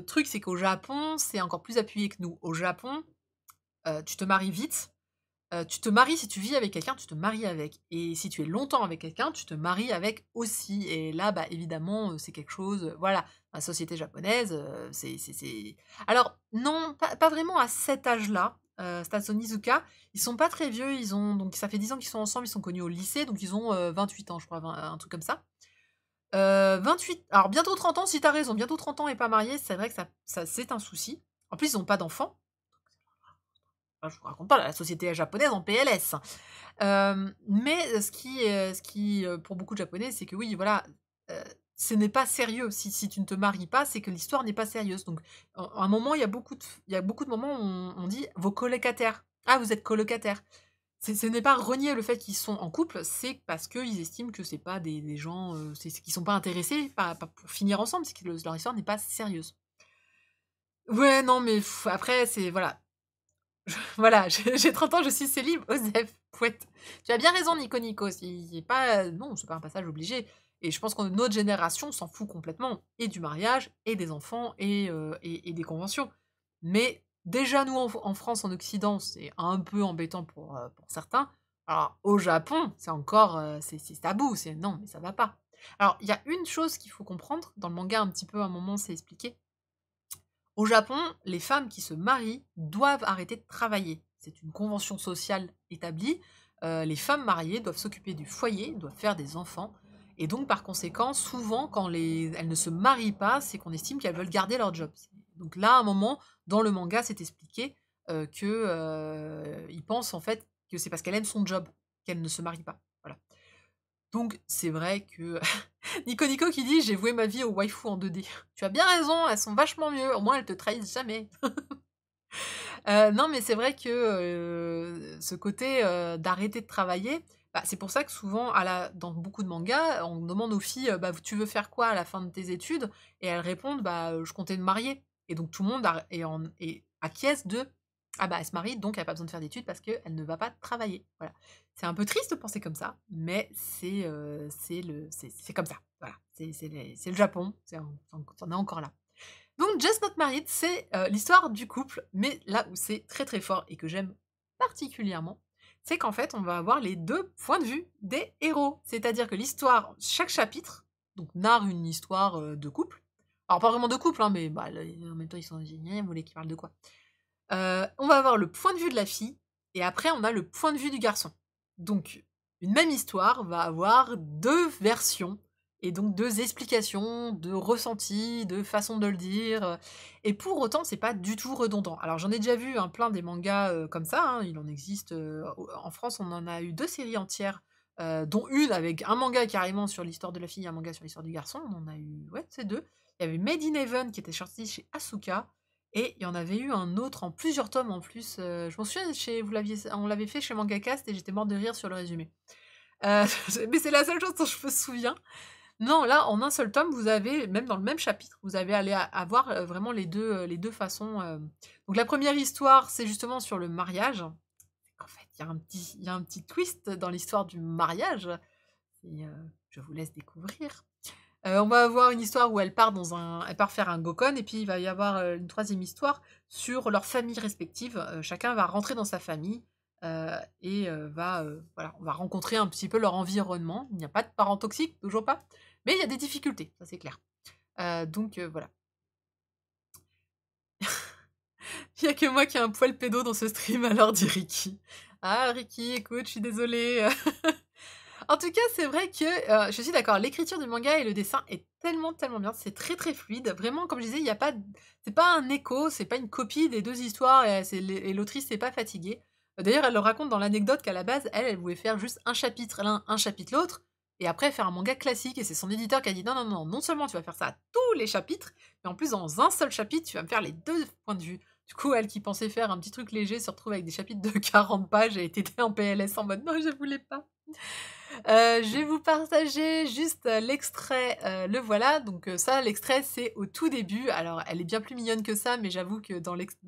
Speaker 1: truc, c'est qu'au Japon, c'est encore plus appuyé que nous. Au Japon, tu te maries vite, tu te maries si tu vis avec quelqu'un, tu te maries avec et si tu es longtemps avec quelqu'un, tu te maries avec aussi et là, bah, évidemment, c'est quelque chose, voilà, la société japonaise, c'est alors non, pas vraiment à cet âge-là, Stats Onizuka, ils sont pas très vieux, ils ont donc ça fait 10 ans qu'ils sont ensemble, ils sont connus au lycée, donc ils ont, 28 ans, je crois, un truc comme ça. 28 alors bientôt 30 ans, si t'as raison, bientôt 30 ans et pas marié, c'est vrai que ça c'est un souci. En plus, ils ont pas d'enfants. Enfin, je vous raconte pas la société japonaise en PLS. Mais pour beaucoup de Japonais, c'est que oui, voilà, ce n'est pas sérieux. Si tu ne te maries pas, c'est que l'histoire n'est pas sérieuse. Donc, à un moment, il y a beaucoup de moments où on dit: «Vos colocataires. Ah, vous êtes colocataires». Ce n'est pas renier le fait qu'ils sont en couple, c'est parce qu'ils estiment que c'est pas des gens, c'est qu'ils sont pas intéressés, pas pour finir ensemble, c'est que leur histoire n'est pas sérieuse. Ouais, non, mais après, c'est voilà. Voilà, j'ai 30 ans, je suis célib, Osef, pouette. Tu as bien raison, Nico Nico, c'est pas non, c'est pas un passage obligé et je pense que notre génération s'en fout complètement et du mariage et des enfants et des conventions. Mais déjà, nous, en France, en Occident, c'est un peu embêtant pour certains. Alors, au Japon, c'est encore, c'est tabou, c'est non, mais ça va pas. Alors, il y a une chose qu'il faut comprendre, dans le manga un petit peu à un moment c'est expliqué. Au Japon, les femmes qui se marient doivent arrêter de travailler. C'est une convention sociale établie. Les femmes mariées doivent s'occuper du foyer, doivent faire des enfants. Et donc, par conséquent, souvent, quand elles ne se marient pas, c'est qu'on estime qu'elles veulent garder leur job. Donc là, à un moment, dans le manga, c'est expliqué qu'ils pensent en fait que c'est parce qu'elle aime son job qu'elle ne se marie pas. Voilà. Donc, c'est vrai que Nico Nico qui dit: «J'ai voué ma vie aux waifus en 2D». Tu as bien raison, elles sont vachement mieux, au moins elles te trahissent jamais. Non, mais c'est vrai que, ce côté, d'arrêter de travailler, bah, c'est pour ça que souvent dans beaucoup de mangas, on demande aux filles, «Bah, tu veux faire quoi à la fin de tes études?» et elles répondent: «Bah, je comptais me marier» et donc tout le monde acquiesce de: «Ah bah, elle se marie donc elle a pas besoin de faire d'études parce qu'elle ne va pas travailler». Voilà. C'est un peu triste de penser comme ça, mais c'est comme ça. Voilà, c'est le Japon, on est encore là. Donc Just Not Married, c'est, l'histoire du couple, mais là où c'est très, très fort et que j'aime particulièrement, c'est qu'en fait, on va avoir les 2 points de vue des héros. C'est-à-dire que chaque chapitre, donc narre une histoire, de couple. Alors pas vraiment de couple, hein, mais bah, le en même temps, ils sont géniaux, vous voulez qu'ils parlent de quoi? On va avoir le point de vue de la fille et après on a le point de vue du garçon. Donc une même histoire va avoir 2 versions et donc 2 explications, de ressentis, de façons de le dire, et pour autant c'est pas du tout redondant. Alors j'en ai déjà vu, hein, plein des mangas, comme ça, hein, il en existe, en France on en a eu 2 séries entières, dont une avec un manga carrément sur l'histoire de la fille et un manga sur l'histoire du garçon. On en a eu, ouais, c'est 2. Il y avait Made in Heaven qui était sorti chez Asuka et il y en avait eu un autre en plusieurs tomes en plus, je m'en souviens on l'avait fait chez Mangacast et j'étais morte de rire sur le résumé. Heu, mais c'est la seule chose dont je me souviens. Non, là, en un seul tome, vous avez même dans le même chapitre, vous avez allez a avoir, vraiment les 2 façons, donc la première histoire, c'est justement sur le mariage. En fait, il y a un petit twist dans l'histoire du mariage et je vous laisse découvrir. On va avoir une histoire où elle part faire un gokon et puis il va y avoir, une troisième histoire sur leurs familles respectives. Chacun va rentrer dans sa famille, voilà, on va rencontrer un petit peu leur environnement. Il n'y a pas de parents toxiques, toujours pas, mais il y a des difficultés, ça c'est clair. Voilà. Il y a que moi qui ai un poil pédo dans ce stream alors, dit Ricky. Ah Ricky, écoute, je suis désolée. En tout cas, c'est vrai que, je suis d'accord, l'écriture du manga et le dessin est tellement, tellement bien. C'est très, très fluide. Vraiment, comme je disais, il y a pas d c'est pas un écho, c'est pas une copie des 2 histoires et l'autrice n'est pas fatiguée. D'ailleurs, elle le raconte dans l'anecdote qu'à la base, elle voulait faire juste un chapitre l'un, un chapitre l'autre et après faire un manga classique et c'est son éditeur qui a dit: «Non, non, non, non seulement tu vas faire ça à tous les chapitres, mais en plus dans un seul chapitre, tu vas me faire les 2 points de vue». Du coup, elle qui pensait faire un petit truc léger se retrouve avec des chapitres de 40 pages et était en PLS en mode: «Non, je voulais pas». Je vais vous partager juste, l'extrait, le voilà, donc ça, l'extrait, c'est au tout début. Alors, elle est bien plus mignonne que ça, mais j'avoue que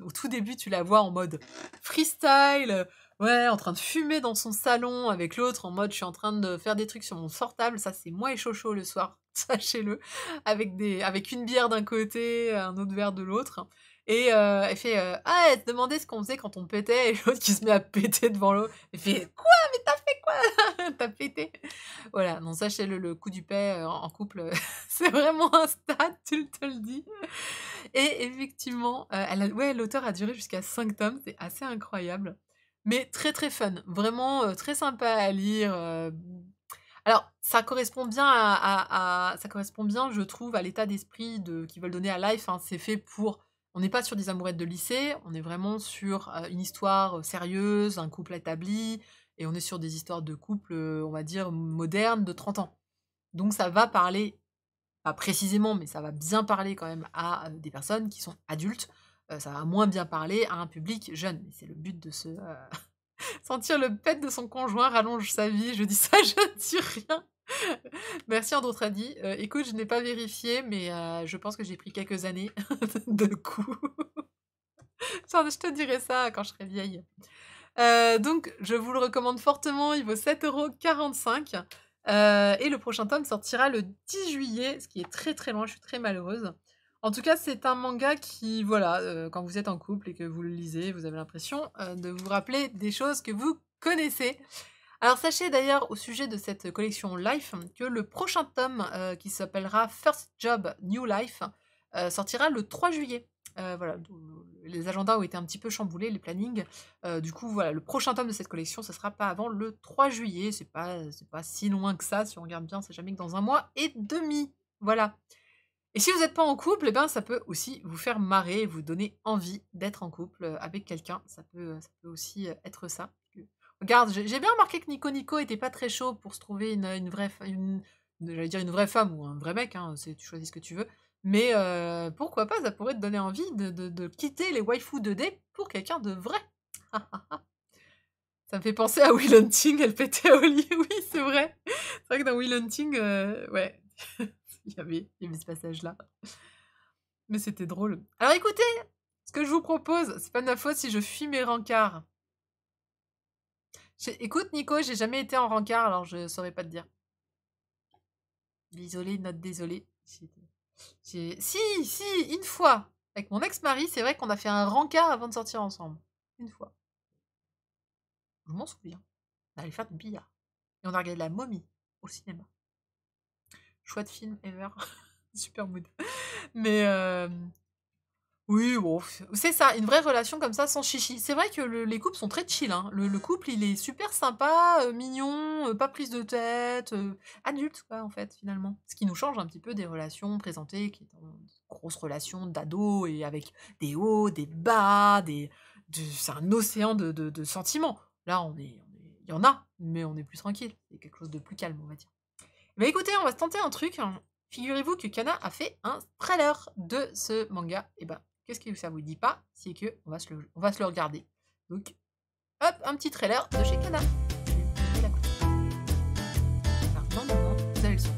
Speaker 1: au tout début, tu la vois en mode freestyle, ouais, en train de fumer dans son salon avec l'autre en mode: «Je suis en train de faire des trucs sur mon portable». Ça, c'est moi et Chocho le soir, sachez-le, avec une bière d'un côté, un autre verre de l'autre et elle fait, «Ah, elle se demandait ce qu'on faisait quand on pétait» et l'autre qui se met à péter devant l'autre. Elle fait: «Quoi? Mais tu fait quoi?» Tu pété. Voilà, non, sachez-le, le coup du paix, en couple, c'est vraiment un stade, tu te le dis. Et effectivement, l'auteur a duré jusqu'à 5 tomes, c'est assez incroyable. Mais très, très fun, vraiment, très sympa à lire, alors ça correspond bien ça correspond bien, je trouve, à l'état d'esprit qu'ils veulent donner à Life, hein. C'est fait pour on n'est pas sur des amourettes de lycée, on est vraiment sur, une histoire, sérieuse, un couple établi et on est sur des histoires de couple, on va dire modernes de 30 ans. Donc ça va parler, pas précisément, mais ça va bien parler quand même à, des personnes qui sont adultes. Ça va moins bien parler à un public jeune. Et c'est le but de sentir le pet de son conjoint rallonge sa vie. Je dis ça, je ne dis rien. Merci Androtradi. Écoute, je n'ai pas vérifié, mais je pense que j'ai pris quelques années de coups. Genre, je te dirai ça quand je serai vieille. Donc je vous le recommande fortement, il vaut 7,45 €, et le prochain tome sortira le 10 juillet, ce qui est très, très loin, je suis très malheureuse. En tout cas, c'est un manga qui, voilà, quand vous êtes en couple et que vous le lisez, vous avez l'impression, de vous rappeler des choses que vous connaissez. Alors sachez d'ailleurs au sujet de cette collection Life que le prochain tome, qui s'appellera First Job New Life, sortira le 3 juillet. Voilà, donc les agendas ont été un petit peu chamboulés, les plannings. Du coup, voilà, le prochain tome de cette collection, ce sera pas avant le 3 juillet. C'est pas si loin que ça, si on regarde bien, c'est jamais que dans 1 mois et demi. Voilà. Et si vous n'êtes pas en couple, eh ben, ça peut aussi vous faire marrer et vous donner envie d'être en couple, avec quelqu'un. Ça peut aussi, être ça. Regarde, j'ai bien remarqué que Nico Nico était pas très chaud pour se trouver une vraie f j'allais dire une vraie femme ou un vrai mec, hein, c'est tu choisis ce que tu veux. Mais, pourquoi pas, ça pourrait te donner envie de quitter les waifus 2D pour quelqu'un de vrai. Ça me fait penser à Will Hunting, elle pétait au lit, oui, c'est vrai. C'est vrai que dans Will Hunting, ouais, il y avait ce passage-là. Mais c'était drôle. Alors écoutez, ce que je vous propose, c'est pas de ma faute si je fuis mes rencarts. Écoute Nico, j'ai jamais été en rencard, alors je saurais pas te dire. Désolée, note désolée. Si, une fois, avec mon ex-mari, c'est vrai qu'on a fait un rencard avant de sortir ensemble. Une fois. Je m'en souviens. On allait faire du billard. Et on a regardé La Momie au cinéma. Chouette film ever. Super mood. Mais oui, bon, c'est ça, une vraie relation comme ça sans chichi. C'est vrai que les couples sont très chill, hein. Le couple, il est super sympa, mignon, pas prise de tête, adulte, quoi, en fait, finalement. Ce qui nous change un petit peu des relations présentées, qui sont des grosses relations d'ado et avec des hauts, des bas, c'est un océan de sentiments. Là, il y en a, mais on est plus tranquille. C'est quelque chose de plus calme, on va dire. Mais écoutez, on va se tenter un truc, hein. Figurez-vous que Kana a fait un trailer de ce manga. Et ben, qu'est-ce que ça vous dit pas? C'est que on va se le regarder. Donc, hop, un petit trailer de chez Kana. Normalement, vous avez le son.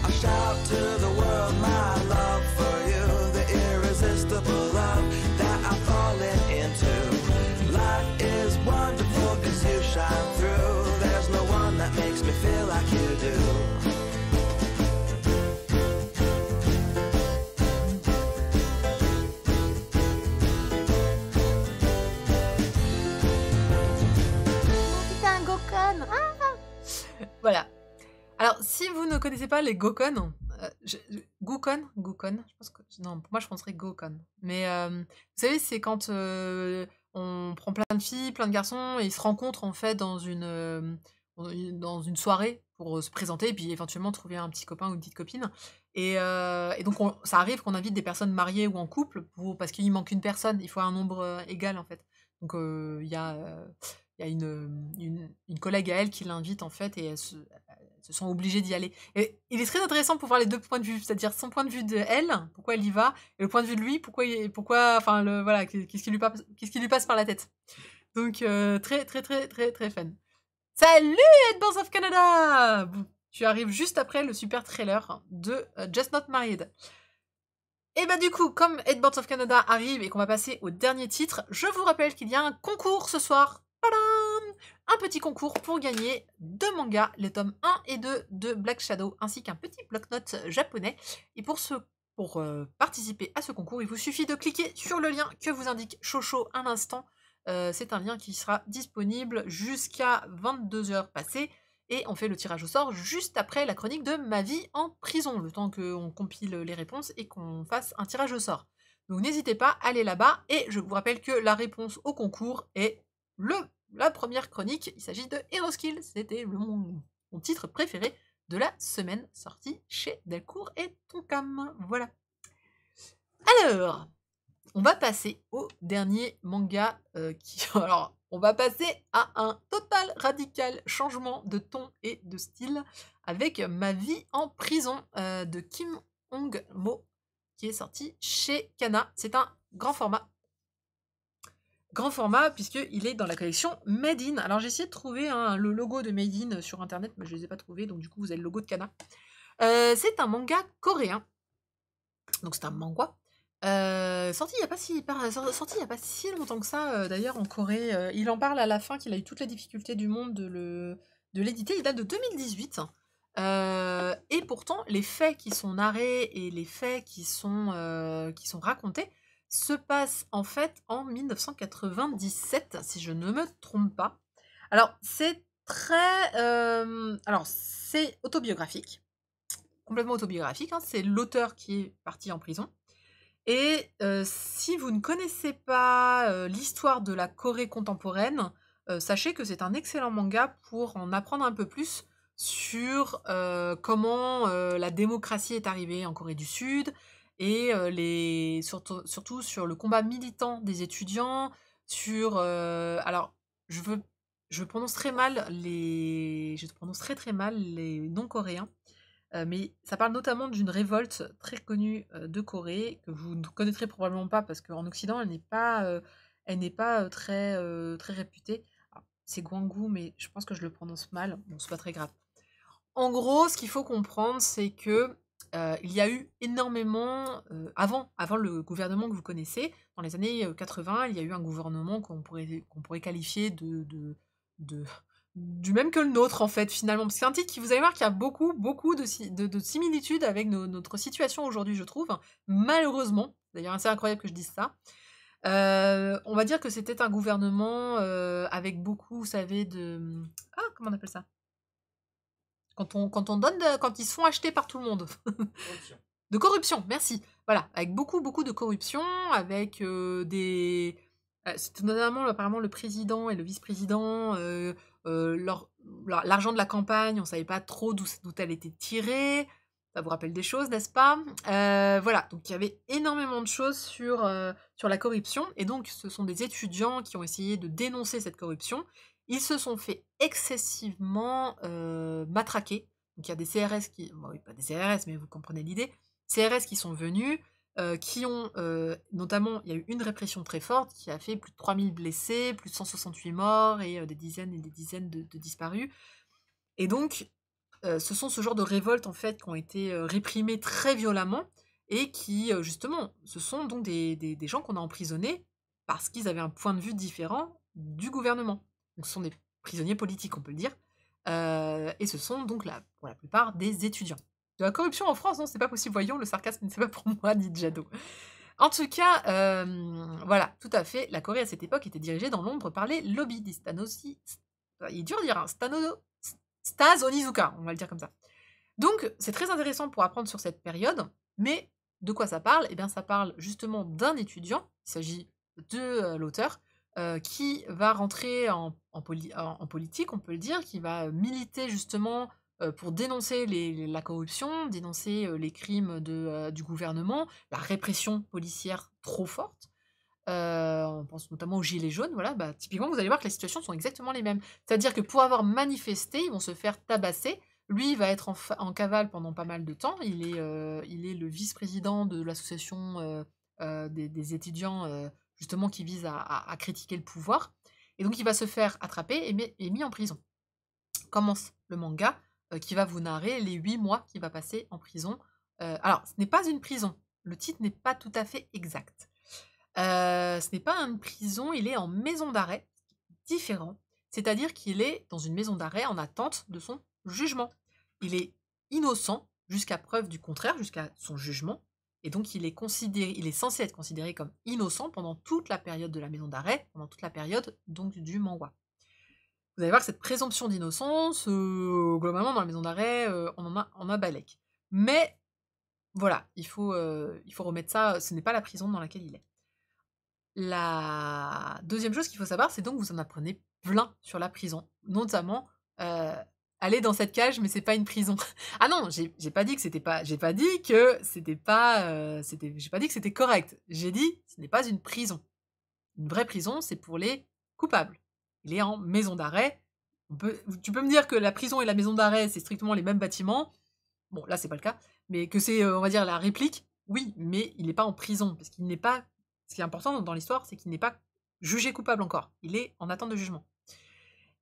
Speaker 2: I shout to the world my love for you, the irresistible love that I've fallen into. Life is wonderful 'cause you shine through. There's no one that makes me feel like you do.
Speaker 1: C'est un Gokon. Voilà. Alors, si vous ne connaissez pas les Gokon, Gokon, je pense que non, pour moi je penserais Gokon. Mais vous savez, c'est quand on prend plein de filles, plein de garçons, et ils se rencontrent en fait dans une soirée pour se présenter, et puis éventuellement trouver un petit copain ou une petite copine. Et donc ça arrive qu'on invite des personnes mariées ou en couple parce qu'il manque une personne, il faut un nombre égal en fait. Donc il y a une collègue à elle qui l'invite en fait, et elle se sent obligée d'y aller. Et il est très intéressant pour voir les deux points de vue, c'est-à-dire son point de vue de elle, pourquoi elle y va, et le point de vue de lui, enfin voilà, qu'est-ce qui lui passe par la tête. Donc très très très très très fun. Salut Headbands of Canada! Tu arrives juste après le super trailer de Just Not Married. Et bah du coup, comme Headbands of Canada arrive et qu'on va passer au dernier titre, je vous rappelle qu'il y a un concours ce soir. Tadam! Un petit concours pour gagner 2 mangas, les tomes 1 et 2 de Black Shadow, ainsi qu'un petit bloc-notes japonais. Et pour participer à ce concours, il vous suffit de cliquer sur le lien que vous indique Chocho un instant. C'est un lien qui sera disponible jusqu'à 22h passées. Et on fait le tirage au sort juste après la chronique de Ma vie en prison, le temps qu'on compile les réponses et qu'on fasse un tirage au sort. Donc n'hésitez pas, allez là-bas. Et je vous rappelle que la réponse au concours est la première chronique. Il s'agit de Heroskill. C'était mon titre préféré de la semaine, sorti chez Delcourt et Tonkam. Voilà. Alors, on va passer au dernier manga Alors, on va passer à un total radical changement de ton et de style avec Ma vie en prison de Kim Hong-mo, qui est sorti chez Kana. C'est un grand format. Grand format puisqu'il est dans la collection Made in. Alors j'ai essayé de trouver le logo de Made in sur internet, mais je ne les ai pas trouvés, donc du coup vous avez le logo de Kana. C'est un manga coréen. Donc c'est un manga. Sorti il n'y a pas si longtemps que ça, d'ailleurs en Corée. Il en parle à la fin qu'il a eu toutes les difficultés du monde de l'éditer. Il date de 2018. Et pourtant, les faits qui sont narrés et les faits qui sont racontés se passent en fait en 1997, si je ne me trompe pas. Alors, c'est c'est autobiographique, complètement autobiographique, hein. C'est l'auteur qui est parti en prison. Et si vous ne connaissez pas l'histoire de la Corée contemporaine, sachez que c'est un excellent manga pour en apprendre un peu plus sur comment la démocratie est arrivée en Corée du Sud et surtout sur le combat militant des étudiants, alors, je veux, je prononce très mal je prononce très très mal les noms coréens. Mais ça parle notamment d'une révolte très connue de Corée, que vous ne connaîtrez probablement pas parce qu'en Occident, elle n'est pas très réputée. Alors, c'est Gwangu, mais je pense que je le prononce mal. Bon, c'est pas très grave. En gros, ce qu'il faut comprendre, c'est que il y a eu énormément, avant le gouvernement que vous connaissez, dans les années 80, il y a eu un gouvernement qu'on pourrait qualifier de du même que le nôtre, en fait, finalement. Parce que c'est un titre qui, vous allez voir, qu'il y a beaucoup, beaucoup de similitudes avec notre situation aujourd'hui, je trouve. Malheureusement, d'ailleurs, c'est incroyable que je dise ça. On va dire que c'était un gouvernement avec beaucoup, vous savez, comment on appelle ça? Quand on donne, quand ils se font acheter par tout le monde.
Speaker 3: Corruption.
Speaker 1: De corruption, merci. Voilà, avec beaucoup, beaucoup de corruption, avec c'était notamment apparemment le président et le vice-président, l'argent de la campagne, on savait pas trop d'où elle était tirée. Ça vous rappelle des choses, n'est-ce pas? Voilà, donc il y avait énormément de choses sur la corruption, et donc ce sont des étudiants qui ont essayé de dénoncer cette corruption. Ils se sont fait excessivement matraquer. Donc il y a des CRS bon, oui, pas des CRS, mais vous comprenez l'idée. CRS qui sont venus, qui ont notamment, il y a eu une répression très forte qui a fait plus de 3000 blessés, plus de 168 morts et des dizaines de disparus. Et donc, ce sont ce genre de révoltes en fait qui ont été réprimées très violemment et qui, justement, ce sont donc des gens qu'on a emprisonnés parce qu'ils avaient un point de vue différent du gouvernement. Donc, ce sont des prisonniers politiques, on peut le dire. Et ce sont donc, pour la plupart, des étudiants. De la corruption en France, non, c'est pas possible. Voyons, le sarcasme, c'est pas pour moi, dit Jado. En tout cas, voilà, tout à fait. La Corée, à cette époque, était dirigée dans l'ombre par les lobbies, dit Stanosi. Il est dur de dire, hein, Stas Onizuka, on va le dire comme ça. Donc, c'est très intéressant pour apprendre sur cette période, mais de quoi ça parle? Eh bien, ça parle justement d'un étudiant, il s'agit de l'auteur, qui va rentrer en politique, on peut le dire, qui va militer justement pour dénoncer la corruption, dénoncer les crimes du gouvernement, la répression policière trop forte. On pense notamment aux gilets jaunes, voilà, bah, typiquement, vous allez voir que les situations sont exactement les mêmes. C'est-à-dire que pour avoir manifesté, ils vont se faire tabasser. Lui, il va être en cavale pendant pas mal de temps. Il est le vice-président de l'association des étudiants, justement, qui vise à critiquer le pouvoir. Et donc, il va se faire attraper et mis en prison. Commence le manga qui va vous narrer les 8 mois qu'il va passer en prison. Alors, ce n'est pas une prison. Le titre n'est pas tout à fait exact. Ce n'est pas une prison, il est en maison d'arrêt, différent. C'est-à-dire qu'il est dans une maison d'arrêt en attente de son jugement. Il est innocent jusqu'à preuve du contraire, jusqu'à son jugement. Et donc il est censé être considéré comme innocent pendant toute la période de la maison d'arrêt, pendant toute la période donc du manhwa. Vous allez voir que cette présomption d'innocence, globalement dans la maison d'arrêt, on a balèque. Mais voilà, il faut remettre ça, ce n'est pas la prison dans laquelle il est. La deuxième chose qu'il faut savoir, c'est donc vous en apprenez plein sur la prison, notamment aller dans cette cage, mais c'est pas une prison. Ah non, j'ai pas dit que c'était pas, j'ai pas dit que c'était pas, j'ai pas dit que c'était correct. J'ai dit ce n'est pas une prison. Une vraie prison, c'est pour les coupables. Il est en maison d'arrêt. Tu peux me dire que la prison et la maison d'arrêt, c'est strictement les mêmes bâtiments. Bon, là, c'est pas le cas. Mais que c'est, on va dire, la réplique, oui, mais il n'est pas en prison, parce qu'il n'est pas... Ce qui est important dans l'histoire, c'est qu'il n'est pas jugé coupable encore. Il est en attente de jugement.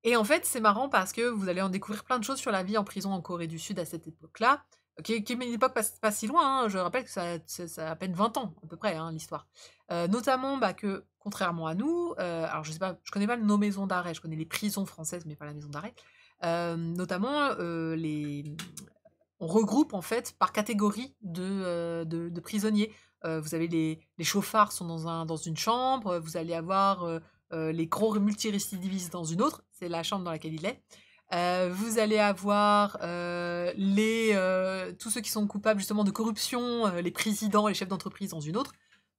Speaker 1: Et en fait, c'est marrant parce que vous allez en découvrir plein de choses sur la vie en prison en Corée du Sud à cette époque-là, qui est une époque pas si loin, hein. Je rappelle que ça a à peine 20 ans, à peu près, hein, l'histoire. Notamment que, contrairement à nous, alors je sais pas, je connais pas nos maisons d'arrêt, je connais les prisons françaises, mais pas la maison d'arrêt. Notamment, on regroupe en fait par catégorie de prisonniers. Vous avez les chauffards sont dans une chambre, vous allez avoir, les gros multirécidivistes dans une autre, c'est la chambre dans laquelle il est. Vous allez avoir, tous ceux qui sont coupables justement de corruption, les présidents, les chefs d'entreprise dans une autre.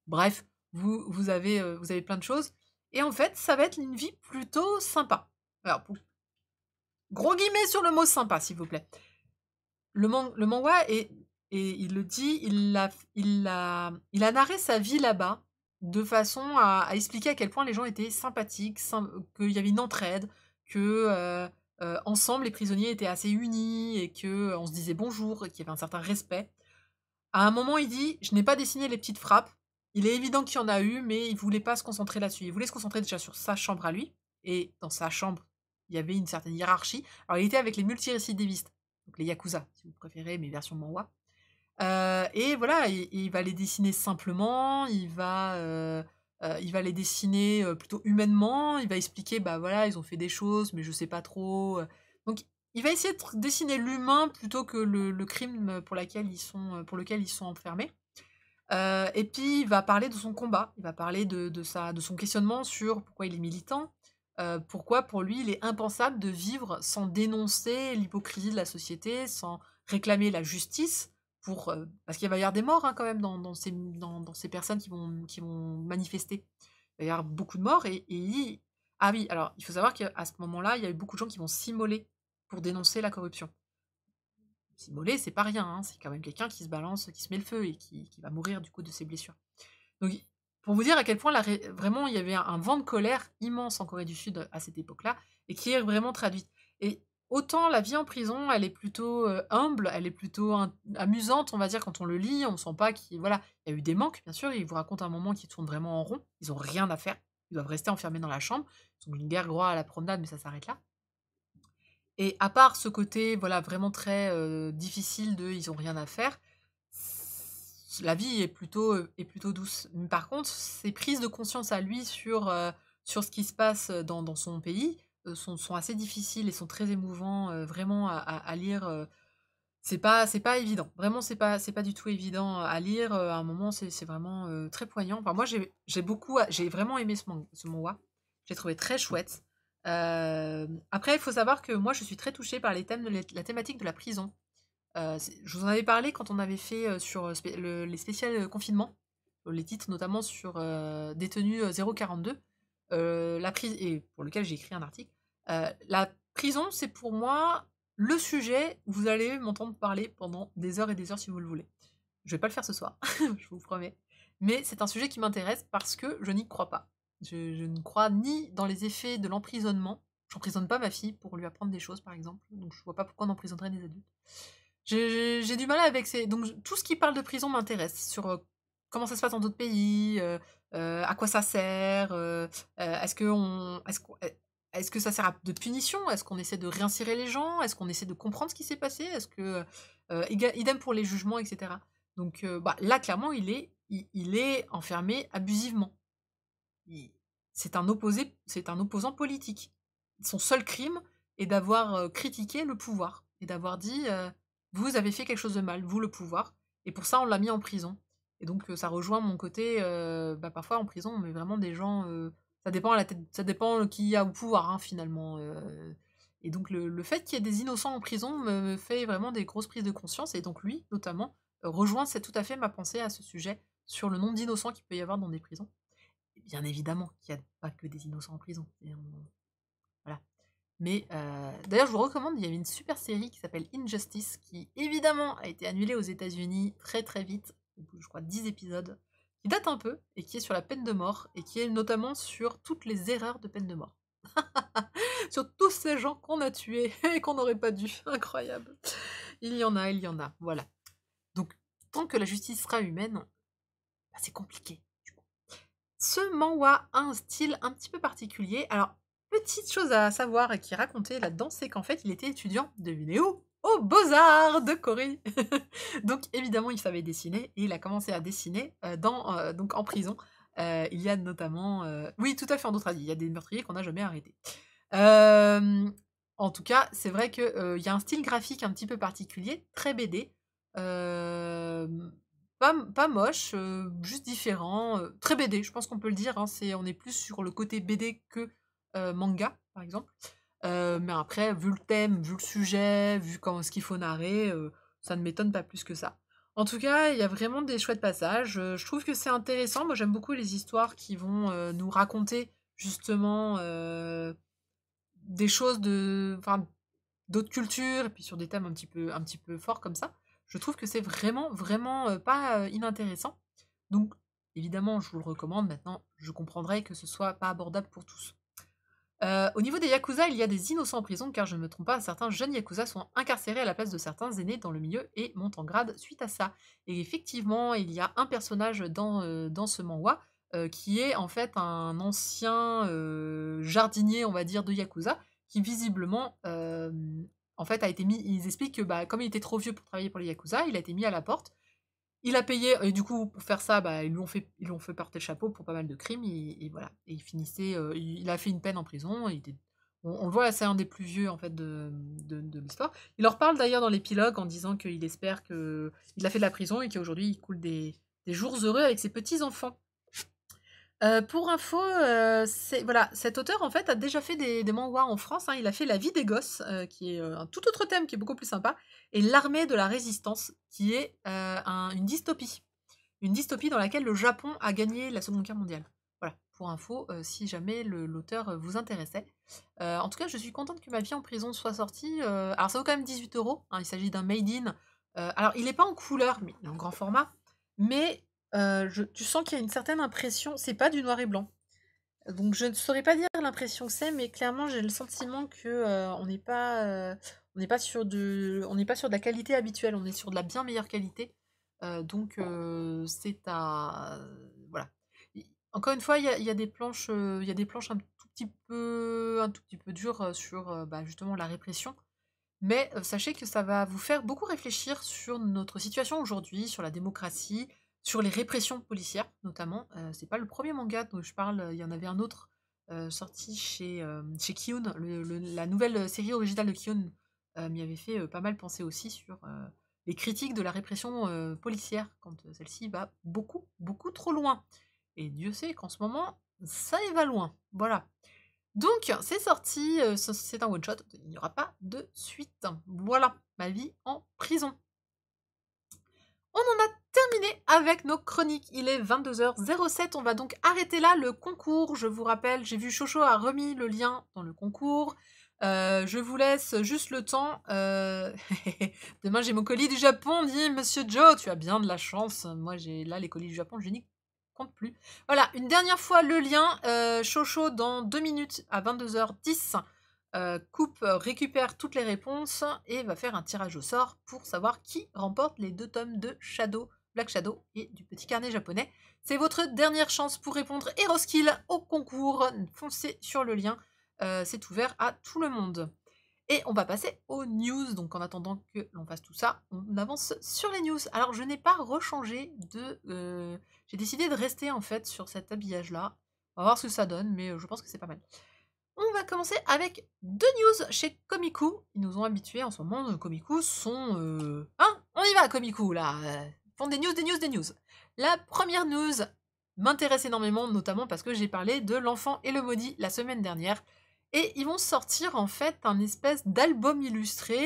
Speaker 1: Bref, vous avez plein de choses et en fait, ça va être une vie plutôt sympa. Alors gros guillemets sur le mot sympa, s'il vous plaît. Le manhwa et il le dit, il a narré sa vie là-bas de façon à expliquer à quel point les gens étaient sympathiques, qu'il y avait une entraide, que ensemble les prisonniers étaient assez unis et que on se disait bonjour et qu'il y avait un certain respect. À un moment, il dit: «Je n'ai pas dessiné les petites frappes. Il est évident qu'il y en a eu, mais il voulait pas se concentrer là-dessus. Il voulait se concentrer déjà sur sa chambre à lui et dans sa chambre, il y avait une certaine hiérarchie. Alors il était avec les multirécidivistes, donc les yakuza si vous préférez, mais version manhwa. Et voilà, il va les dessiner simplement, il va les dessiner, plutôt humainement, il va expliquer, bah, voilà, ils ont fait des choses, mais je sais pas trop, donc il va essayer de dessiner l'humain plutôt que le crime pour lequel ils sont enfermés. Et puis il va parler de son combat, il va parler de son questionnement sur pourquoi il est militant, pourquoi pour lui il est impensable de vivre sans dénoncer l'hypocrisie de la société, sans réclamer la justice parce qu'il va y avoir des morts, hein, quand même dans ces personnes qui vont manifester. Il va y avoir beaucoup de morts ah oui, alors il faut savoir qu'à ce moment-là, il y a eu beaucoup de gens qui vont s'immoler pour dénoncer la corruption. S'immoler, c'est pas rien, hein, c'est quand même quelqu'un qui se balance, qui se met le feu et qui va mourir du coup de ses blessures. Donc pour vous dire à quel point vraiment il y avait un vent de colère immense en Corée du Sud à cette époque-là et qui est vraiment traduite. Et autant la vie en prison, elle est plutôt, humble, elle est plutôt amusante, on va dire, quand on le lit, on sent pas voilà, il y a eu des manques, bien sûr, il vous raconte un moment qui tourne vraiment en rond, ils ont rien à faire, ils doivent rester enfermés dans la chambre, ils ont une guerre droit à la promenade, mais ça s'arrête là. Et à part ce côté, voilà, vraiment très, difficile ils ont rien à faire, la vie est plutôt douce. Mais par contre, ses prises de conscience à lui sur ce qui se passe, dans son pays, sont assez difficiles et sont très émouvants, vraiment à lire, c'est pas évident. Vraiment, c'est pas du tout évident à lire, à un moment, c'est vraiment, très poignant. Enfin moi, j'ai vraiment aimé ce manhwa. J'ai trouvé très chouette. Après, il faut savoir que moi, je suis très touchée par la thématique de la prison. Je vous en avais parlé quand on avait fait, sur, les spéciales, confinement, les titres notamment sur, Détenu 042, et pour lequel j'ai écrit un article. La prison, c'est pour moi le sujet où vous allez m'entendre parler pendant des heures et des heures si vous le voulez. Je vais pas le faire ce soir, je vous promets. Mais c'est un sujet qui m'intéresse parce que je n'y crois pas. Je ne crois ni dans les effets de l'emprisonnement. J'emprisonne pas ma fille pour lui apprendre des choses, par exemple, donc je vois pas pourquoi on emprisonnerait des adultes. J'ai du mal avec donc tout ce qui parle de prison m'intéresse, sur, comment ça se passe dans d'autres pays, à quoi ça sert, est-ce que ça sert de punition? Est-ce qu'on essaie de réinsérer les gens? Est-ce qu'on essaie de comprendre ce qui s'est passé? Est-ce que, idem pour les jugements et cetera. Donc, bah, là clairement il est enfermé abusivement. Il c'est un opposant politique. Son seul crime est d'avoir, critiqué le pouvoir et d'avoir dit, «Vous avez fait quelque chose de mal, vous le pouvoir et pour ça on l'a mis en prison» et donc ça rejoint mon côté, bah, parfois en prison on met vraiment des gens, ça dépend qui a au pouvoir, hein, finalement, et donc le fait qu'il y ait des innocents en prison me fait vraiment des grosses prises de conscience et donc lui, notamment, rejoint c'est tout à fait ma pensée à ce sujet sur le nombre d'innocents qu'il peut y avoir dans des prisons. Bien évidemment qu'il y a pas que des innocents en prison et voilà. Mais d'ailleurs, je vous recommande, il y avait une super série qui s'appelle Injustice qui évidemment a été annulée aux États-Unis très, très vite, au bout je crois 10 épisodes, qui date un peu et qui est sur la peine de mort et qui est notamment sur toutes les erreurs de peine de mort. Sur tous ces gens qu'on a tués et qu'on n'aurait pas dû. Incroyable. Il y en a, voilà. Donc tant que la justice sera humaine, bah, c'est compliqué. Ce manhwa a un style un petit peu particulier. Alors, petite chose à savoir et qui est racontée là-dedans, c'est qu'en fait, il était étudiant, devinez où? Aux Beaux-Arts de Corée. Donc, évidemment, il savait dessiner et il a commencé à dessiner donc en prison. Il y a notamment. Oui, tout à fait en Australie. Il y a des meurtriers qu'on n'a jamais arrêtés. En tout cas, c'est vrai que, il y a un style graphique un petit peu particulier, très BD, pas moche, juste différent, très BD, je pense qu'on peut le dire, hein. On est plus sur le côté BD que, manga, par exemple. Mais après, vu le thème, vu le sujet, vu comment ce qu'il faut narrer, ça ne m'étonne pas plus que ça. En tout cas, il y a vraiment des chouettes passages, je trouve que c'est intéressant. Moi, j'aime beaucoup les histoires qui vont, nous raconter justement, des choses d'autres cultures et puis sur des thèmes un petit peu forts comme ça. Je trouve que c'est vraiment, vraiment, pas, inintéressant. Donc évidemment, je vous le recommande. Maintenant, je comprendrais que ce soit pas abordable pour tous. Au niveau des yakuza, il y a des innocents en prison car je ne me trompe pas, certains jeunes yakuza sont incarcérés à la place de certains aînés dans le milieu et montent en grade suite à ça. Et effectivement, il y a un personnage dans ce manhwa, qui est en fait un ancien, jardinier, on va dire, de yakuza qui visiblement, en fait a été mis ils expliquent que, bah, comme il était trop vieux pour travailler pour les yakuza, il a été mis à la porte. Il a payé et du coup, pour faire ça, bah, ils lui ont fait porter le chapeau pour pas mal de crimes et voilà. Et il finissait, il a fait une peine en prison, il était on le voit, c'est un des plus vieux en fait de l'histoire. Il en reparle d'ailleurs dans l'épilogue en disant qu'il espère qu'il a fait de la prison et qu'aujourd'hui il coule des jours heureux avec ses petits-enfants. Pour info, c'est voilà, cet auteur en fait a déjà fait des manhwas en France, hein. Il a fait La vie des gosses, qui est, un tout autre thème qui est beaucoup plus sympa et L'armée de la résistance qui est, une dystopie. Une dystopie dans laquelle le Japon a gagné la Seconde Guerre mondiale. Voilà, pour info, si jamais l'auteur, vous intéressait. En tout cas, je suis contente que Ma vie en prison soit sortie, alors ça vaut quand même 18 €, hein, il s'agit d'un made in, alors il est pas en couleur, mais il est en grand format, mais tu sens qu'il y a une certaine impression c'est pas du noir et blanc. Donc je ne saurais pas dire l'impression que c'est, mais clairement j'ai le sentiment que, on n'est pas sur de la qualité habituelle, on est sur de la bien meilleure qualité. Donc c'est à voilà. Encore une fois, il y a des planches, il y a des planches un tout petit peu dures, sur, bah, justement la répression. Mais sachez que ça va vous faire beaucoup réfléchir sur notre situation aujourd'hui, sur la démocratie, sur les répressions policières notamment. C'est pas le premier manga dont je parle, il y en avait un autre, sorti chez Kiyun, la nouvelle série originale de Kiyun, m'y avait fait, pas mal penser aussi sur, les critiques de la répression, policière quand, celle-ci va beaucoup, beaucoup trop loin. Et Dieu sait qu'en ce moment, ça y va loin. Voilà. Donc, c'est sorti, c'est un one shot, il n'y aura pas de suite. Voilà, Ma vie en prison. On en a terminé avec nos chroniques. Il est 22h07, on va donc arrêter là le concours. Je vous rappelle, j'ai vu Chocho a remis le lien dans le concours. Je vous laisse juste le temps. Demain, j'ai mon colis du Japon, dit Monsieur Joe. Tu as bien de la chance. Moi, j'ai là les colis du Japon, je n'y compte plus. Voilà, une dernière fois le lien. Chocho, dans 2 minutes à 22h10, récupère toutes les réponses et va faire un tirage au sort pour savoir qui remporte les 2 tomes de Black Shadow et du Petit Carnet Japonais. C'est votre dernière chance pour répondre et Roskill au concours. Foncez sur le lien, c'est ouvert à tout le monde. Et on va passer aux news. Donc en attendant que l'on fasse tout ça, on avance sur les news. Alors je n'ai pas rechangé j'ai décidé de rester en fait sur cet habillage-là. On va voir ce que ça donne, mais je pense que c'est pas mal. On va commencer avec 2 news chez Komiku. Ils nous ont habitués en ce moment. Komiku sont... Hein, on y va Komiku là. Font des news, des news, des news. La première news m'intéresse énormément, notamment parce que j'ai parlé de L'Enfant et le Maudit la semaine dernière. Et ils vont sortir en fait un espèce d'album illustré,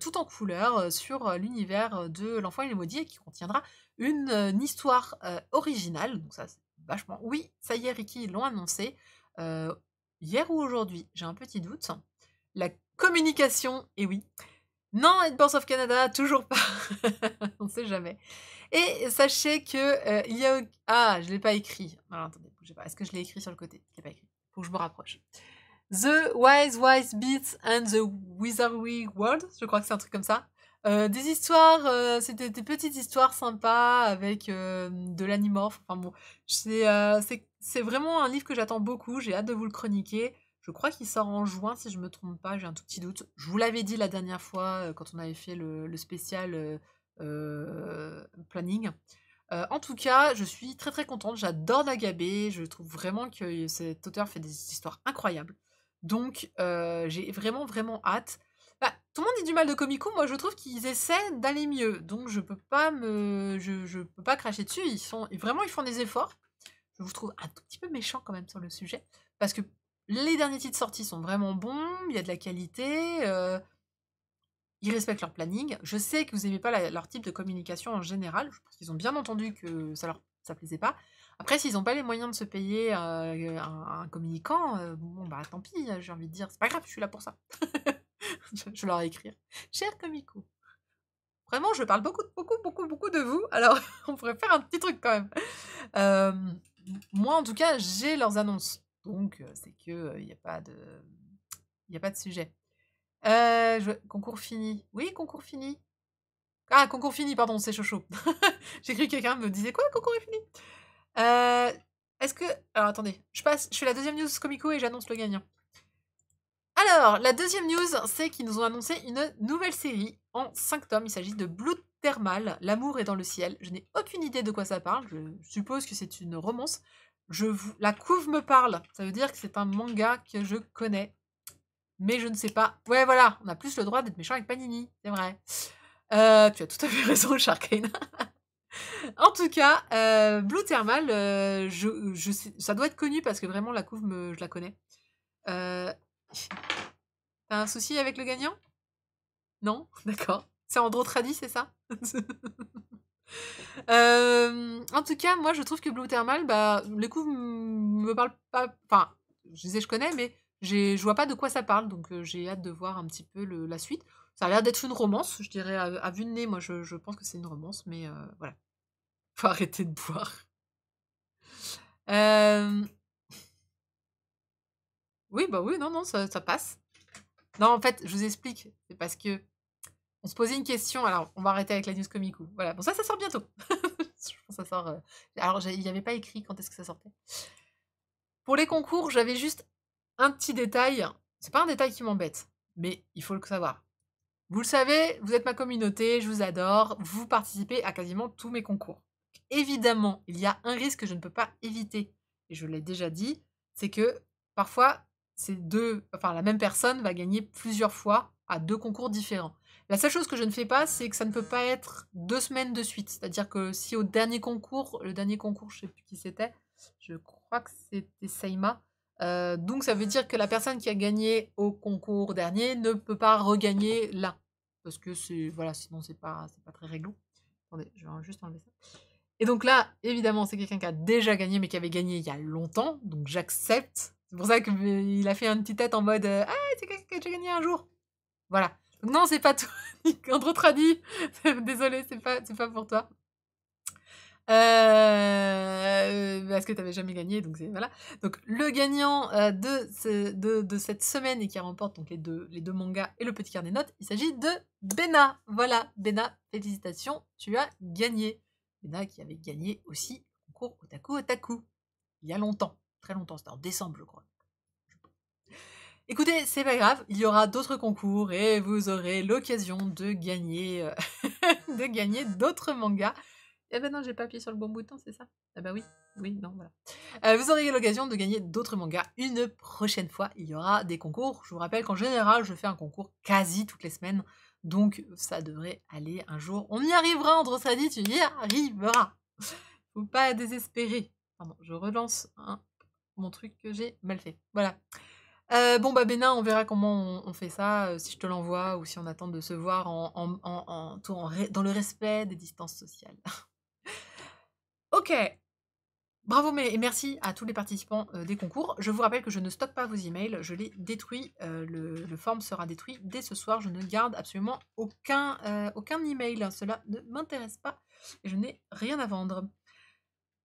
Speaker 1: tout en couleur, sur l'univers de L'Enfant et le Maudit, et qui contiendra une histoire originale. Donc ça, c'est vachement... Oui, ça y est, Ricky, ils l'ont annoncé. Hier ou aujourd'hui, j'ai un petit doute. La communication, et oui. Non, Edbords of Canada, toujours pas. On sait jamais. Et sachez que il y a... Ah, je l'ai pas écrit. Alors attendez, bougez pas. Est-ce que je l'ai écrit sur le côté? Je l'ai pas écrit. Faut que je me rapproche. The Wise Beats and the Wizardry World, je crois que c'est un truc comme ça. Des histoires, c'était des petites histoires sympas avec de l'animorphe. Enfin bon, c'est vraiment un livre que j'attends beaucoup. J'ai hâte de vous le chroniquer. Je crois qu'il sort en juin, si je me trompe pas. J'ai un tout petit doute. Je vous l'avais dit la dernière fois quand on avait fait le spécial planning. En tout cas, je suis très très contente. J'adore Nagabe. Je trouve vraiment que cet auteur fait des histoires incroyables. Donc j'ai vraiment, vraiment hâte. Bah, tout le monde dit du mal de Comico, moi je trouve qu'ils essaient d'aller mieux. Donc je peux pas cracher dessus, vraiment ils font des efforts. Je vous trouve un tout petit peu méchant quand même sur le sujet, parce que les derniers titres sortis sont vraiment bons, il y a de la qualité, ils respectent leur planning. Je sais que vous aimez pas leur type de communication en général, je pense qu'ils ont bien entendu que ça plaisait pas. Après, s'ils n'ont pas les moyens de se payer un communicant, bon bah tant pis, j'ai envie de dire, c'est pas grave, je suis là pour ça. Je vais leur écrire. Cher Comico, vraiment, je parle beaucoup, beaucoup, beaucoup, beaucoup de vous, alors on pourrait faire un petit truc quand même. Moi, en tout cas, j'ai leurs annonces. Donc, c'est que il n'y a pas de sujet. Concours fini. Oui, concours fini. Ah, concours fini, pardon, c'est Chocho. J'ai cru que quelqu'un me disait quoi, concours est fini. Est-ce que... Alors, attendez, je fais la deuxième news Comico et j'annonce le gagnant. Alors, la deuxième news, c'est qu'ils nous ont annoncé une nouvelle série en 5 tomes. Il s'agit de Blood Thermal, L'amour est dans le ciel. Je n'ai aucune idée de quoi ça parle. Je suppose que c'est une romance. La couve me parle. Ça veut dire que c'est un manga que je connais. Mais je ne sais pas. Ouais, voilà, on a plus le droit d'être méchant avec Panini, c'est vrai. Tu as tout à fait raison, Sharkane. En tout cas, Blue Thermal, ça doit être connu parce que vraiment la couve, je la connais. T'as un souci avec le gagnant? Non? D'accord. C'est Androtradi, c'est ça? En tout cas, moi je trouve que Blue Thermal, bah, les couves me parlent pas. Enfin, je connais, mais je vois pas de quoi ça parle, donc j'ai hâte de voir un petit peu la suite. Ça a l'air d'être une romance, je dirais, à vue de nez, moi je pense que c'est une romance, mais voilà. Faut arrêter de boire. Oui, bah oui, non, ça passe. Non, en fait, je vous explique. C'est parce que on se posait une question. Alors, on va arrêter avec la news comico. Voilà. Bon, ça sort bientôt. Je pense que ça sort. Alors, il n'y avait pas écrit quand est-ce que ça sortait. Pour les concours, j'avais juste un petit détail. C'est pas un détail qui m'embête, mais il faut le savoir. Vous le savez, vous êtes ma communauté, je vous adore. Vous participez à quasiment tous mes concours. Évidemment, il y a un risque que je ne peux pas éviter. Et je l'ai déjà dit, c'est que parfois, la même personne va gagner plusieurs fois à 2 concours différents. La seule chose que je ne fais pas, c'est que ça ne peut pas être 2 semaines de suite. C'est-à-dire que si au dernier concours, je sais plus qui c'était, je crois que c'était Seima. Donc ça veut dire que la personne qui a gagné au concours dernier ne peut pas regagner là. Parce que sinon c'est pas très réglo. Attendez, je vais juste enlever ça. Et donc là, évidemment, c'est quelqu'un qui a déjà gagné, mais qui avait gagné il y a longtemps, donc j'accepte. C'est pour ça qu'il a fait une petite tête en mode ah, c'est quelqu'un qui a déjà gagné un jour. Voilà. Donc non, c'est pas tout. Entre tradis, désolé, c'est pas pour toi. Parce que tu n'avais jamais gagné, donc voilà. Donc le gagnant de cette semaine et qui remporte donc les deux mangas et le petit carnet de notes, il s'agit de Bena. Voilà, Bena, félicitations, tu as gagné. Bena qui avait gagné aussi le concours Otaku, il y a longtemps, très longtemps, c'était en décembre je crois. Écoutez, c'est pas grave, il y aura d'autres concours et vous aurez l'occasion de gagner, de gagner d'autres mangas. Eh ben non, j'ai pas appuyé sur le bon bouton, c'est ça? Ah bah oui, non, voilà. Vous aurez l'occasion de gagner d'autres mangas une prochaine fois. Il y aura des concours. Je vous rappelle qu'en général, je fais un concours quasi toutes les semaines. Donc, ça devrait aller un jour. On y arrivera, Androstradi, tu y arriveras. Faut pas désespérer. Pardon, je relance mon truc que j'ai mal fait. Voilà. Bon, bah, Bénin, on verra comment on fait ça, si je te l'envoie ou si on attend de se voir dans le respect des distances sociales. Ok. Bravo et merci à tous les participants des concours. Je vous rappelle que je ne stocke pas vos emails, je les détruis. Le form sera détruit dès ce soir. Je ne garde absolument aucun email. Cela ne m'intéresse pas et je n'ai rien à vendre.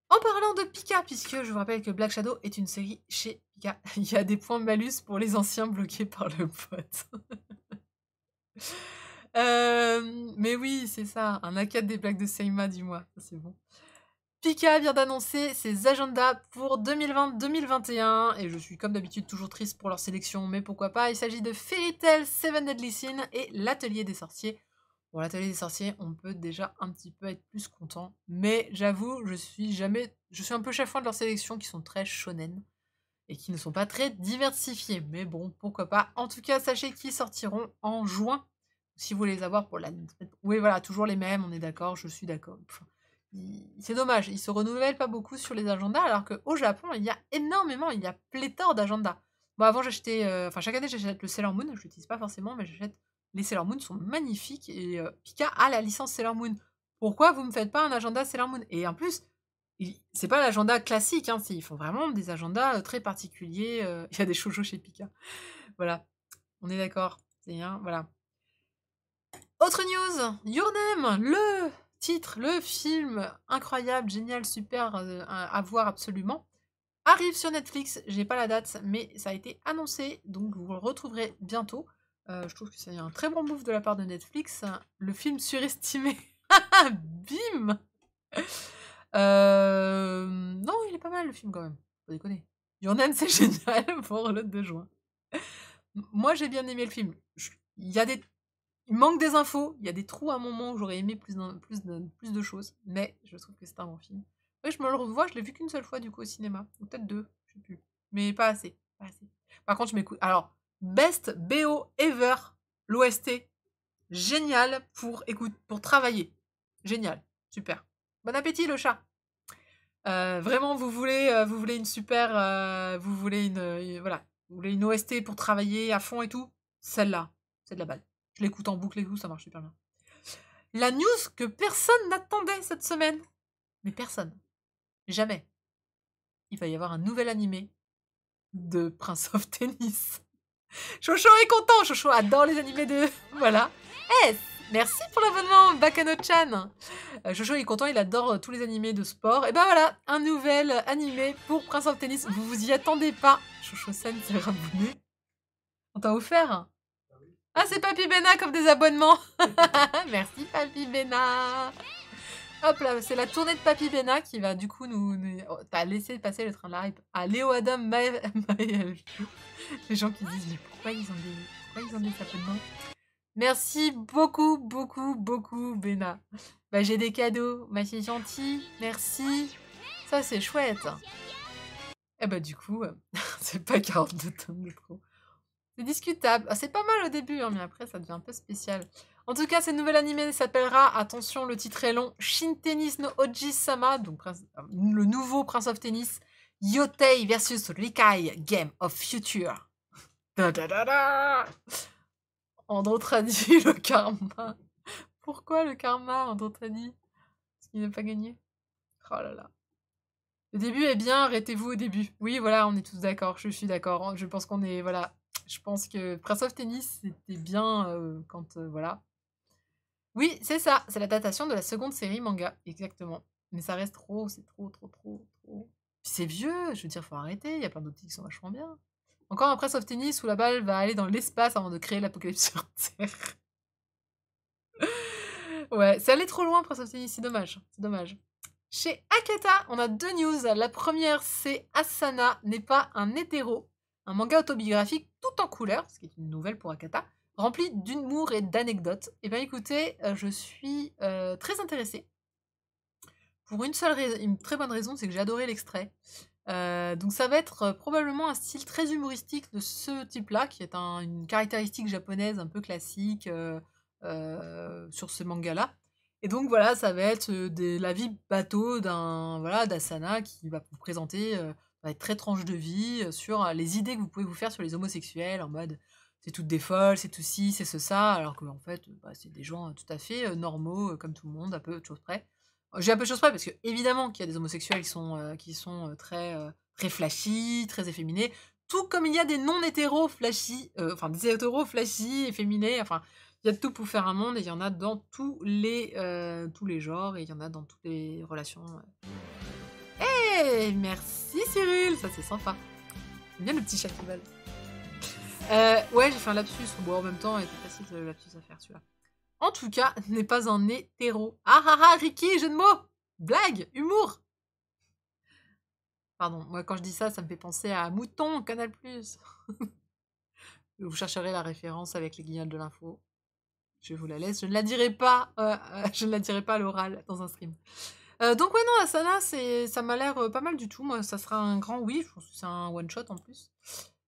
Speaker 1: En parlant de Pika, puisque je vous rappelle que Black Shadow est une série chez Pika, il y a des points malus pour les anciens bloqués par le pote. Mais oui, c'est ça, un A4 des blagues de Seima du mois, c'est bon. Pika vient d'annoncer ses agendas pour 2020-2021 et je suis comme d'habitude toujours triste pour leur sélection, mais pourquoi pas. Il s'agit de Fairy Tail, Seven Deadly Sins et l'Atelier des Sorciers. Bon, l'Atelier des Sorciers, on peut déjà un petit peu être plus content, mais j'avoue, je suis un peu chafouin de leur sélection qui sont très shonen. et qui ne sont pas très diversifiés. Mais bon, pourquoi pas. En tout cas, sachez qu'ils sortiront en juin. Si vous voulez les avoir pour l'année. Oui, voilà, toujours les mêmes, on est d'accord, je suis d'accord. Enfin, c'est dommage, ils se renouvellent pas beaucoup sur les agendas, alors qu'au Japon, il y a énormément, il y a pléthore d'agendas. Bon, avant, j'achetais, enfin, chaque année, j'achète le Sailor Moon, je l'utilise pas forcément, mais j'achète. Les Sailor Moon sont magnifiques et Pika a la licence Sailor Moon. Pourquoi vous me faites pas un agenda Sailor Moon? Et en plus, c'est pas l'agenda classique, hein, ils font vraiment des agendas très particuliers. Il y a des shoujo chez Pika. Voilà, on est d'accord. C'est hein, voilà. Autre news, Your Name, le titre, le film incroyable, génial, super, à voir absolument, arrive sur Netflix. J'ai pas la date, mais ça a été annoncé, donc vous le retrouverez bientôt. Je trouve que c'est un très bon move de la part de Netflix. Le film surestimé. Bim Non, il est pas mal le film quand même. Faut déconner. Your Name, c'est génial pour le 2 juin. Moi, j'ai bien aimé le film. Il y a des il manque des infos, il y a des trous à un moment où j'aurais aimé plus de choses, mais je trouve que c'est un bon film. Ouais, je me le revois, je l'ai vu qu'une seule fois du coup au cinéma, ou peut-être 2, je sais plus. Mais pas assez, pas assez. Par contre, je m'écoute. Alors, Best BO Ever, l'OST, génial pour travailler. Génial, super. Bon appétit le chat. Vraiment, vous voulez une super, vous voulez voilà, vous voulez une OST pour travailler à fond et tout, celle-là, c'est de la balle. Je l'écoute en boucle et tout, ça marche super bien. La news que personne n'attendait cette semaine. Mais personne. Jamais. Il va y avoir un nouvel animé de Prince of Tennis. Chocho est content. Chocho adore les animés de... Voilà. Merci pour l'abonnement, Bakano-chan. Chocho est content, il adore tous les animés de sport. Et ben voilà, un nouvel animé pour Prince of Tennis. Vous vous y attendez pas. Chocho-san s'est rabonné. On t'a offert? Ah, c'est Papy Bena comme des abonnements. Merci Papy Bena. Hop là, c'est la tournée de Papy Bena qui va du coup oh, t'as laissé passer le train de la hype à Léo Adam Les gens qui disent mais pourquoi ils ont des abonnements? Merci beaucoup, beaucoup, beaucoup Bena. Bah j'ai des cadeaux, bah c'est gentil, merci. Ça c'est chouette. Et bah du coup, c'est pas 42 tonnes de trop. C'est discutable. C'est pas mal au début, hein, mais après, ça devient un peu spécial. En tout cas, cette nouvelle animé s'appellera, attention, le titre est long, Shin Tennis no Oji-sama, donc le nouveau Prince of Tennis, Yotei versus Rikai, Game of Future. Da, da, da, da. Andro traduit le karma. Pourquoi le karma, Andro traduit? Parce qu'il n'a pas gagné. Oh là là. Le début est bien, arrêtez-vous au début. Oui, voilà, on est tous d'accord, je suis d'accord. Je pense qu'on est, voilà. Je pense que Prince of Tennis, c'était bien quand, voilà. Oui, c'est ça, c'est la datation de la seconde série manga, exactement. Mais ça reste trop, c'est trop, trop, trop, trop. Puis c'est vieux, je veux dire, faut arrêter, il y a plein d'autres qui sont vachement bien. Encore un Prince of Tennis où la balle va aller dans l'espace avant de créer l'apocalypse sur Terre. Ouais, c'est allé trop loin, Prince of Tennis, c'est dommage, c'est dommage. Chez Akata, on a 2 news. La première, c'est Asana n'est pas un hétéro. Un manga autobiographique tout en couleur, ce qui est une nouvelle pour Akata, rempli d'humour et d'anecdotes. Et bien écoutez, je suis très intéressée. Pour une très bonne raison, c'est que j'ai adoré l'extrait. Donc ça va être probablement un style très humoristique de ce type-là, qui est une caractéristique japonaise un peu classique sur ce manga-là. Et donc voilà, ça va être la vie bateau d'Asana qui va vous présenter va être très tranche de vie sur les idées que vous pouvez vous faire sur les homosexuels, en mode c'est toutes des folles, c'est tout ci, c'est ça, alors qu'en fait c'est des gens tout à fait normaux comme tout le monde, à peu de choses près. J'ai un peu de choses près parce que évidemment qu'il y a des homosexuels qui sont très très flashy, très efféminés, tout comme il y a des non-hétéros flashy, enfin des hétéros flashy, efféminés, enfin il y a de tout pour faire un monde et il y en a dans tous les genres et il y en a dans toutes les relations. Hey, merci Cyril, ça c'est sympa. J'aime bien le petit chat qui vole. Ouais, j'ai fait un lapsus. Bon, en même temps, il était facile le lapsus à faire celui-là. En tout cas, n'est pas un hétéro. Ah ah ah, Ricky, jeu de mots. Blague, humour. Pardon, moi quand je dis ça, ça me fait penser à Mouton, Canal+. Vous chercherez la référence avec les guignols de l'info. Je vous la laisse. Je ne la dirai pas, je ne la dirai pas à l'oral dans un stream. Donc ouais, non, Asana, ça m'a l'air pas mal du tout. Moi, ça sera un grand oui. Je pense que c'est un one shot en plus.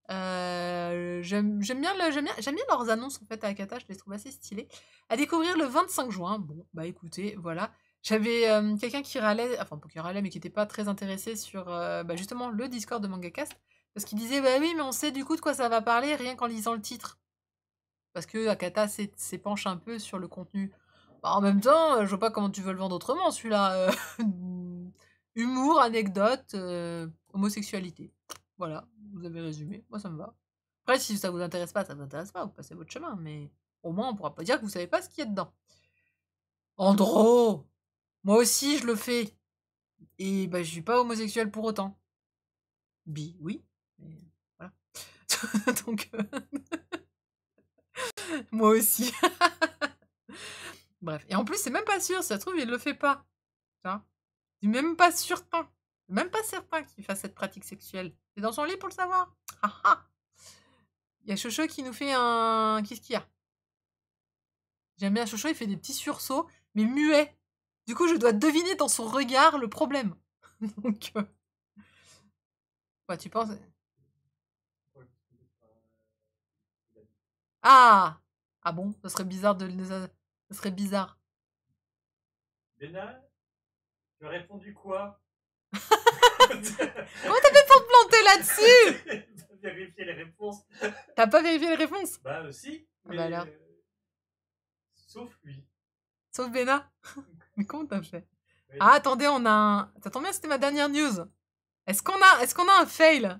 Speaker 1: J'aime bien leurs annonces en fait à Akata, je les trouve assez stylées. À découvrir le 25 juin. Bon, bah écoutez, voilà. J'avais quelqu'un qui râlait, enfin pas qui râlait, mais qui était pas très intéressé sur bah, justement le Discord de MangaCast. Parce qu'il disait, bah oui, mais on sait du coup de quoi ça va parler rien qu'en lisant le titre. Parce que Akata s'épanche un peu sur le contenu. Bah, en même temps, je vois pas comment tu veux le vendre autrement, celui-là. Humour, anecdote, homosexualité. Voilà, vous avez résumé. Moi, ça me va. Après, si ça vous intéresse pas, ça vous intéresse pas, vous passez votre chemin. Mais au moins, on pourra pas dire que vous savez pas ce qu'il y a dedans. Andro! Moi aussi, je le fais. Et bah, je suis pas homosexuel pour autant. Bi, oui. Mais voilà. Donc, moi aussi. Bref. Et en plus, c'est même pas sûr. Si ça se trouve, il le fait pas. Tu vois? C'est même pas certain. Même pas certain qu'il fasse cette pratique sexuelle. C'est dans son lit pour le savoir. Ah ah! Il y a Chocho qui nous fait un... Qu'est-ce qu'il y a? J'aime bien Chocho, il fait des petits sursauts, mais muet. Du coup, je dois deviner dans son regard le problème. Donc... Ouais, tu penses... Ah! Ah bon? Ça serait bizarre de... Ça serait bizarre.
Speaker 3: Léna, tu as répondu quoi?
Speaker 1: Comment t'as fait pour te planter là-dessus?
Speaker 3: T'as vérifié les réponses.
Speaker 1: T'as pas vérifié les réponses?
Speaker 3: Bah si,
Speaker 1: Ah
Speaker 3: mais
Speaker 1: bah alors.
Speaker 3: sauf lui.
Speaker 1: Sauf Béna? Mais comment t'as fait?
Speaker 3: Oui.
Speaker 1: Ah, attendez, on a un... Ça tombe bien, c'était ma dernière news. Est-ce qu'on a un fail?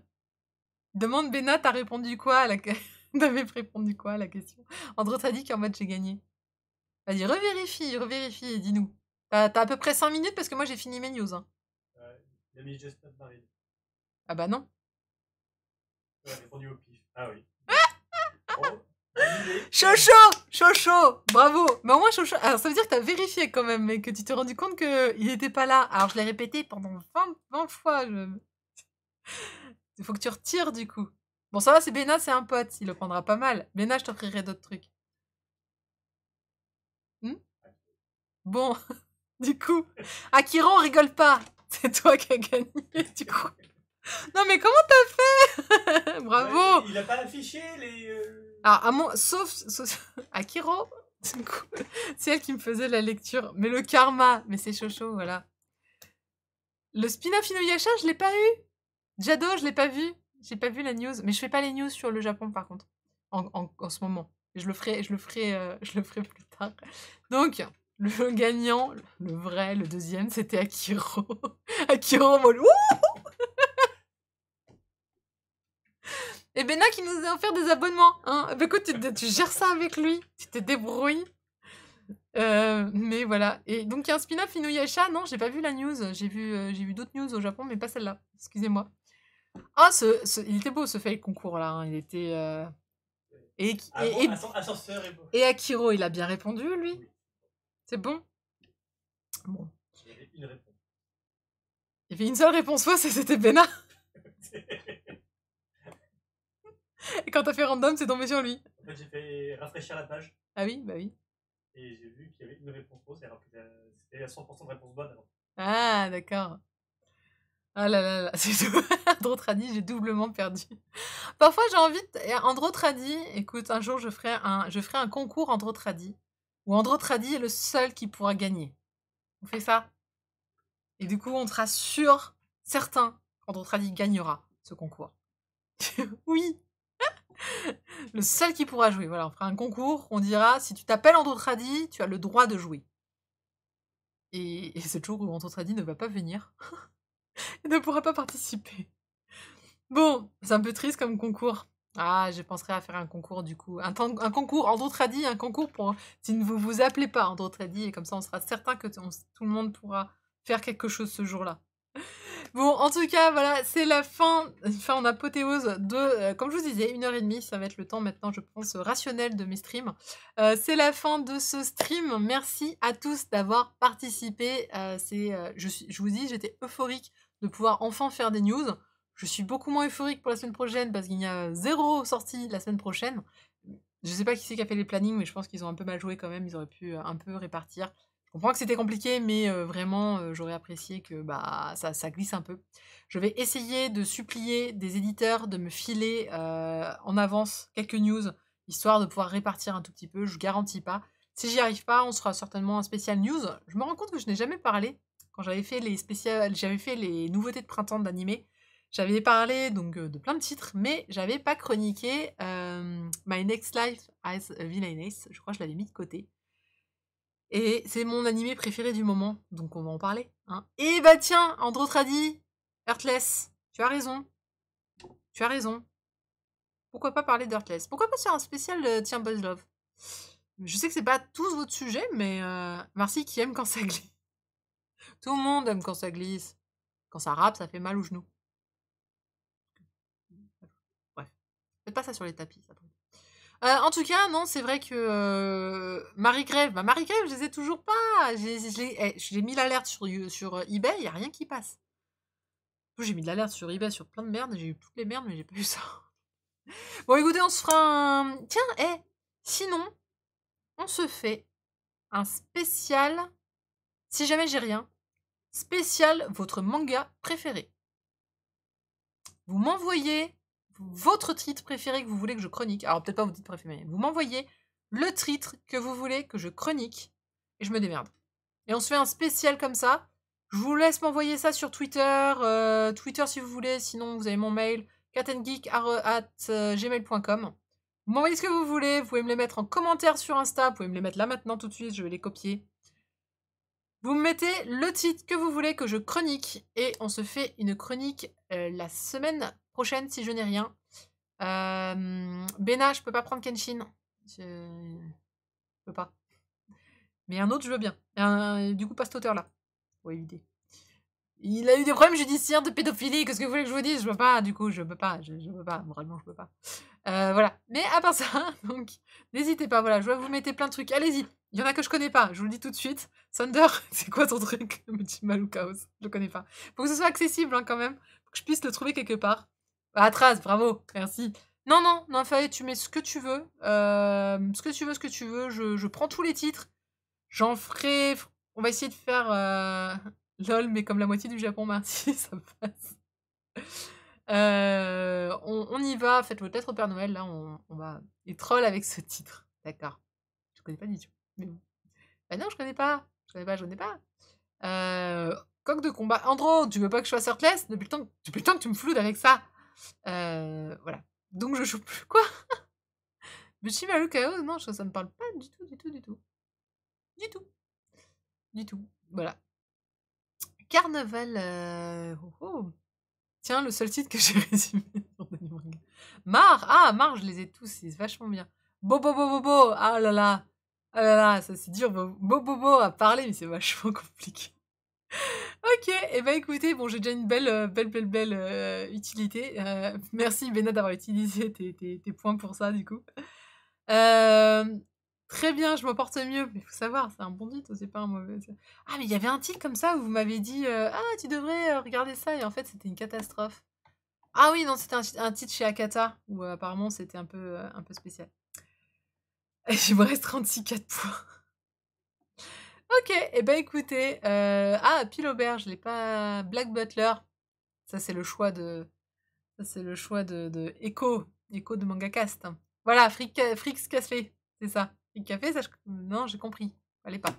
Speaker 1: Demande Béna, t'as répondu quoi à la... T'avais répondu quoi à la question? Andro t'a dit qu'en mode j'ai gagné. Vas-y, revérifie et dis-nous. T'as à peu près 5 minutes parce que moi j'ai fini mes news. Hein.
Speaker 3: Il a mis Just Not Married.
Speaker 1: Ah bah non.
Speaker 3: Il a répondu au pif. Ah oui. Bon,
Speaker 1: Chocho! Bravo! Mais au moins Chocho... Alors ça veut dire que t'as vérifié quand même, mais que tu t'es rendu compte qu'il était pas là. Alors je l'ai répété pendant 20 fois. Il faut que tu retires du coup. Bon ça va, c'est Béna, c'est un pote. Il le prendra pas mal. Béna, je t'offrirai d'autres trucs. Bon, du coup, Akira, on rigole pas. C'est toi qui as gagné, du coup. Non, mais comment t'as fait? Bravo.
Speaker 3: Il a pas affiché les...
Speaker 1: Alors, sauf Akira, du coup, c'est elle qui me faisait la lecture. Mais le karma, mais c'est Chocho, voilà. Le spin-off Inuyasha, je l'ai pas eu. Jado, je l'ai pas vu. J'ai pas vu la news. Mais je fais pas les news sur le Japon, par contre, en ce moment. Je le ferai plus tard. Donc... Le gagnant, le vrai, le deuxième, c'était Akiro. Akiro, moi, et Bena qui nous a offert des abonnements. Hein. Bah, écoute, tu gères ça avec lui. Tu te débrouilles. Mais voilà. Et donc, il y a un spin-off Inuyasha. Non, j'ai pas vu la news. J'ai vu d'autres news au Japon, mais pas celle-là. Excusez-moi. Ah, il était beau, ce fail concours-là. Hein. Il était...
Speaker 3: Ascenseur et beau.
Speaker 1: Et Akiro, il a bien répondu, lui. Oui. C'est bon? Bon.
Speaker 3: Il y avait une réponse.
Speaker 1: Il y avait une seule réponse fausse et c'était Bena. Et quand t'as fait random, c'est tombé sur lui.
Speaker 3: En fait, j'ai fait rafraîchir la page.
Speaker 1: Ah oui, bah oui.
Speaker 3: Et j'ai vu qu'il y avait une réponse fausse et c'était à 100% de réponse bonne avant.
Speaker 1: Ah, d'accord. Ah là là là, c'est tout. Androtradi, j'ai doublement perdu. Parfois, j'ai envie de... Androtradi, écoute, un jour, je ferai un concours Androtradi. Où Androtradi est le seul qui pourra gagner. On fait ça. Et du coup, on sera sûr, certain, qu'Androtradi gagnera ce concours. Oui. Le seul qui pourra jouer. Voilà, on fera un concours. On dira, si tu t'appelles Androtradi, tu as le droit de jouer. Et c'est le jour où Androtradi ne va pas venir. Il ne pourra pas participer. Bon, c'est un peu triste comme concours. Ah, je penserais à faire un concours du coup. Un concours Androtradi, un concours pour... Si vous vous appelez pas Androtradi, et comme ça on sera certain que tout le monde pourra faire quelque chose ce jour-là. Bon, en tout cas, voilà, c'est la fin en apothéose de, comme je vous disais, 1h30. Ça va être le temps maintenant, je pense, rationnel de mes streams. C'est la fin de ce stream. Merci à tous d'avoir participé. Je vous dis, j'étais euphorique de pouvoir enfin faire des news. Je suis beaucoup moins euphorique pour la semaine prochaine parce qu'il y a 0 sortie la semaine prochaine. Je sais pas qui c'est qui a fait les plannings, mais je pense qu'ils ont un peu mal joué quand même. Ils auraient pu un peu répartir. Je comprends que c'était compliqué, mais vraiment, j'aurais apprécié que bah, ça glisse un peu. Je vais essayer de supplier des éditeurs de me filer en avance quelques news, histoire de pouvoir répartir un tout petit peu. Je garantis pas. Si j'y arrive pas, on sera certainement un spécial news. Je me rends compte que je n'ai jamais parlé quand j'avais fait les nouveautés de printemps d'animé. J'avais parlé donc de plein de titres, mais j'avais pas chroniqué My Next Life as a Villainess. Je crois que je l'avais mis de côté. Et c'est mon animé préféré du moment, donc on va en parler. Hein. Et bah tiens, Androtradi, Heartless, tu as raison. Tu as raison. Pourquoi pas parler d'Heartless? Pourquoi pas faire un spécial tiens Buzz Love? Je sais que c'est pas tous votre sujet, mais merci qui aime quand ça glisse. Tout le monde aime quand ça glisse. Quand ça rappe, ça fait mal aux genoux. Bref. Faites pas ça sur les tapis, ça. En tout cas, non, c'est vrai que Marie Grève, Marie Grève, je les ai toujours pas. J'ai mis l'alerte sur eBay, il n'y a rien qui passe. J'ai mis de l'alerte sur eBay sur plein de merdes, j'ai eu toutes les merdes, mais j'ai pas eu ça. Bon, écoutez, on se fera un. Tiens, sinon, on se fait un spécial. Si jamais j'ai rien, spécial votre manga préféré. Vous m'envoyez votre titre préféré que vous voulez que je chronique. Alors, peut-être pas votre titre préféré. Vous m'envoyez le titre que vous voulez que je chronique. Et je me démerde. Et on se fait un spécial comme ça. Je vous laisse m'envoyer ça sur Twitter. Twitter si vous voulez. Sinon, vous avez mon mail. catandgeek@gmail.com. Vous m'envoyez ce que vous voulez. Vous pouvez me les mettre en commentaire sur Insta. Vous pouvez me les mettre là maintenant tout de suite. Je vais les copier. Vous me mettez le titre que vous voulez que je chronique. Et on se fait une chronique la semaine prochaine si je n'ai rien. Bena, je peux pas prendre Kenshin. Je peux pas. Mais un autre, je veux bien. Du coup, pas cet auteur-là. Pour éviter. Il a eu des problèmes judiciaires de pédophilie. Qu'est-ce que vous voulez que je vous dise? Je peux pas, du coup, je peux pas. Je peux pas. Moralement, je peux pas. Voilà. Mais à part ça, donc, n'hésitez pas. Voilà, je vais vous mettre plein de trucs. Allez-y. Il y en a que je connais pas. Je vous le dis tout de suite. Thunder, c'est quoi ton truc? Me dit Malou Chaos. Je le connais pas. Faut que ce soit accessible, hein, quand même. Faut que je puisse le trouver quelque part. Atras, bravo. Merci. Non, Faye, tu mets ce que tu veux. Ce que tu veux. Je prends tous les titres. J'en ferai. On va essayer de faire LOL, mais comme la moitié du Japon, merci, ça passe. On y va. Faites votre lettre au Père Noël. Là, on va. Les trolls avec ce titre. D'accord. Je connais pas du tout. Mais bon. Bah non, je connais pas. Je connais pas. Coq de combat. Andro, tu veux pas que je fasse Heartless depuis le temps que tu me floudes avec ça. Voilà. Donc je joue plus. Quoi? Buchimaru Chaos, non, ça me parle pas du tout. Du tout. Voilà. Carnaval. Tiens, le seul titre que j'ai résumé sur Delivery. Mar, je les ai tous, c'est vachement bien. Bobo. Ah là là, ça c'est dur. Bobo à parler, mais c'est vachement compliqué. Ok, et ben écoutez, bon, j'ai déjà une belle utilité. Merci Bena d'avoir utilisé tes points pour ça, du coup. Très bien, je me porte mieux. Mais il faut savoir, c'est un bon titre, c'est pas un mauvais. Ah, mais il y avait un titre comme ça où vous m'avez dit ah, tu devrais regarder ça, et en fait, c'était une catastrophe. Ah oui, non, c'était un titre chez Akata où apparemment c'était un peu spécial. Et il me reste 36 points. Ok, et ben écoutez, Pile Auberge, je l'ai pas. Black Butler, ça c'est le choix de. Echo de Mangacast. Voilà, Frix Café, c'est ça. Frix Café, ça non, j'ai compris. Fallait pas.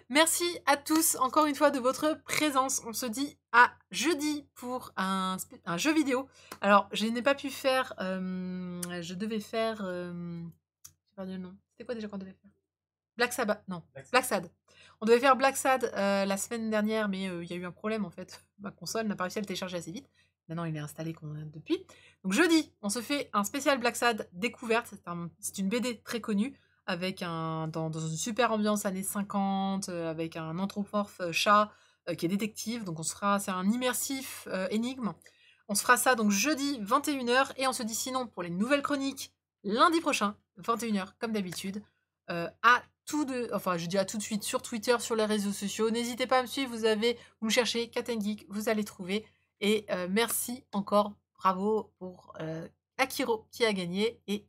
Speaker 1: Merci à tous encore une fois de votre présence. On se dit à jeudi pour un jeu vidéo. Alors, je n'ai pas pu faire. Je devais faire. J'ai perdu le nom. C'était quoi déjà qu'on devait faire? Black Sabbath. Non, Black Sad. On devait faire Black Sad la semaine dernière, mais il y a eu un problème en fait. Ma console n'a pas réussi à le télécharger assez vite. Maintenant, il est installé depuis. Donc jeudi, on se fait un spécial Black Sad découverte. C'est une BD très connue, avec dans une super ambiance années 50, avec un anthropomorphe chat qui est détective. Donc c'est un immersif énigme. On se fera ça donc jeudi 21h, et on se dit sinon pour les nouvelles chroniques lundi prochain 21h comme d'habitude. Je dis à tout de suite sur Twitter, sur les réseaux sociaux. N'hésitez pas à me suivre, vous me cherchez Cat & Geek, vous allez trouver. Et merci encore, bravo pour Akiro qui a gagné. Et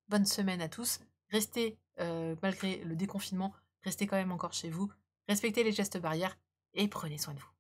Speaker 1: bonne semaine à tous. Restez, malgré le déconfinement, restez quand même encore chez vous, respectez les gestes barrières et prenez soin de vous.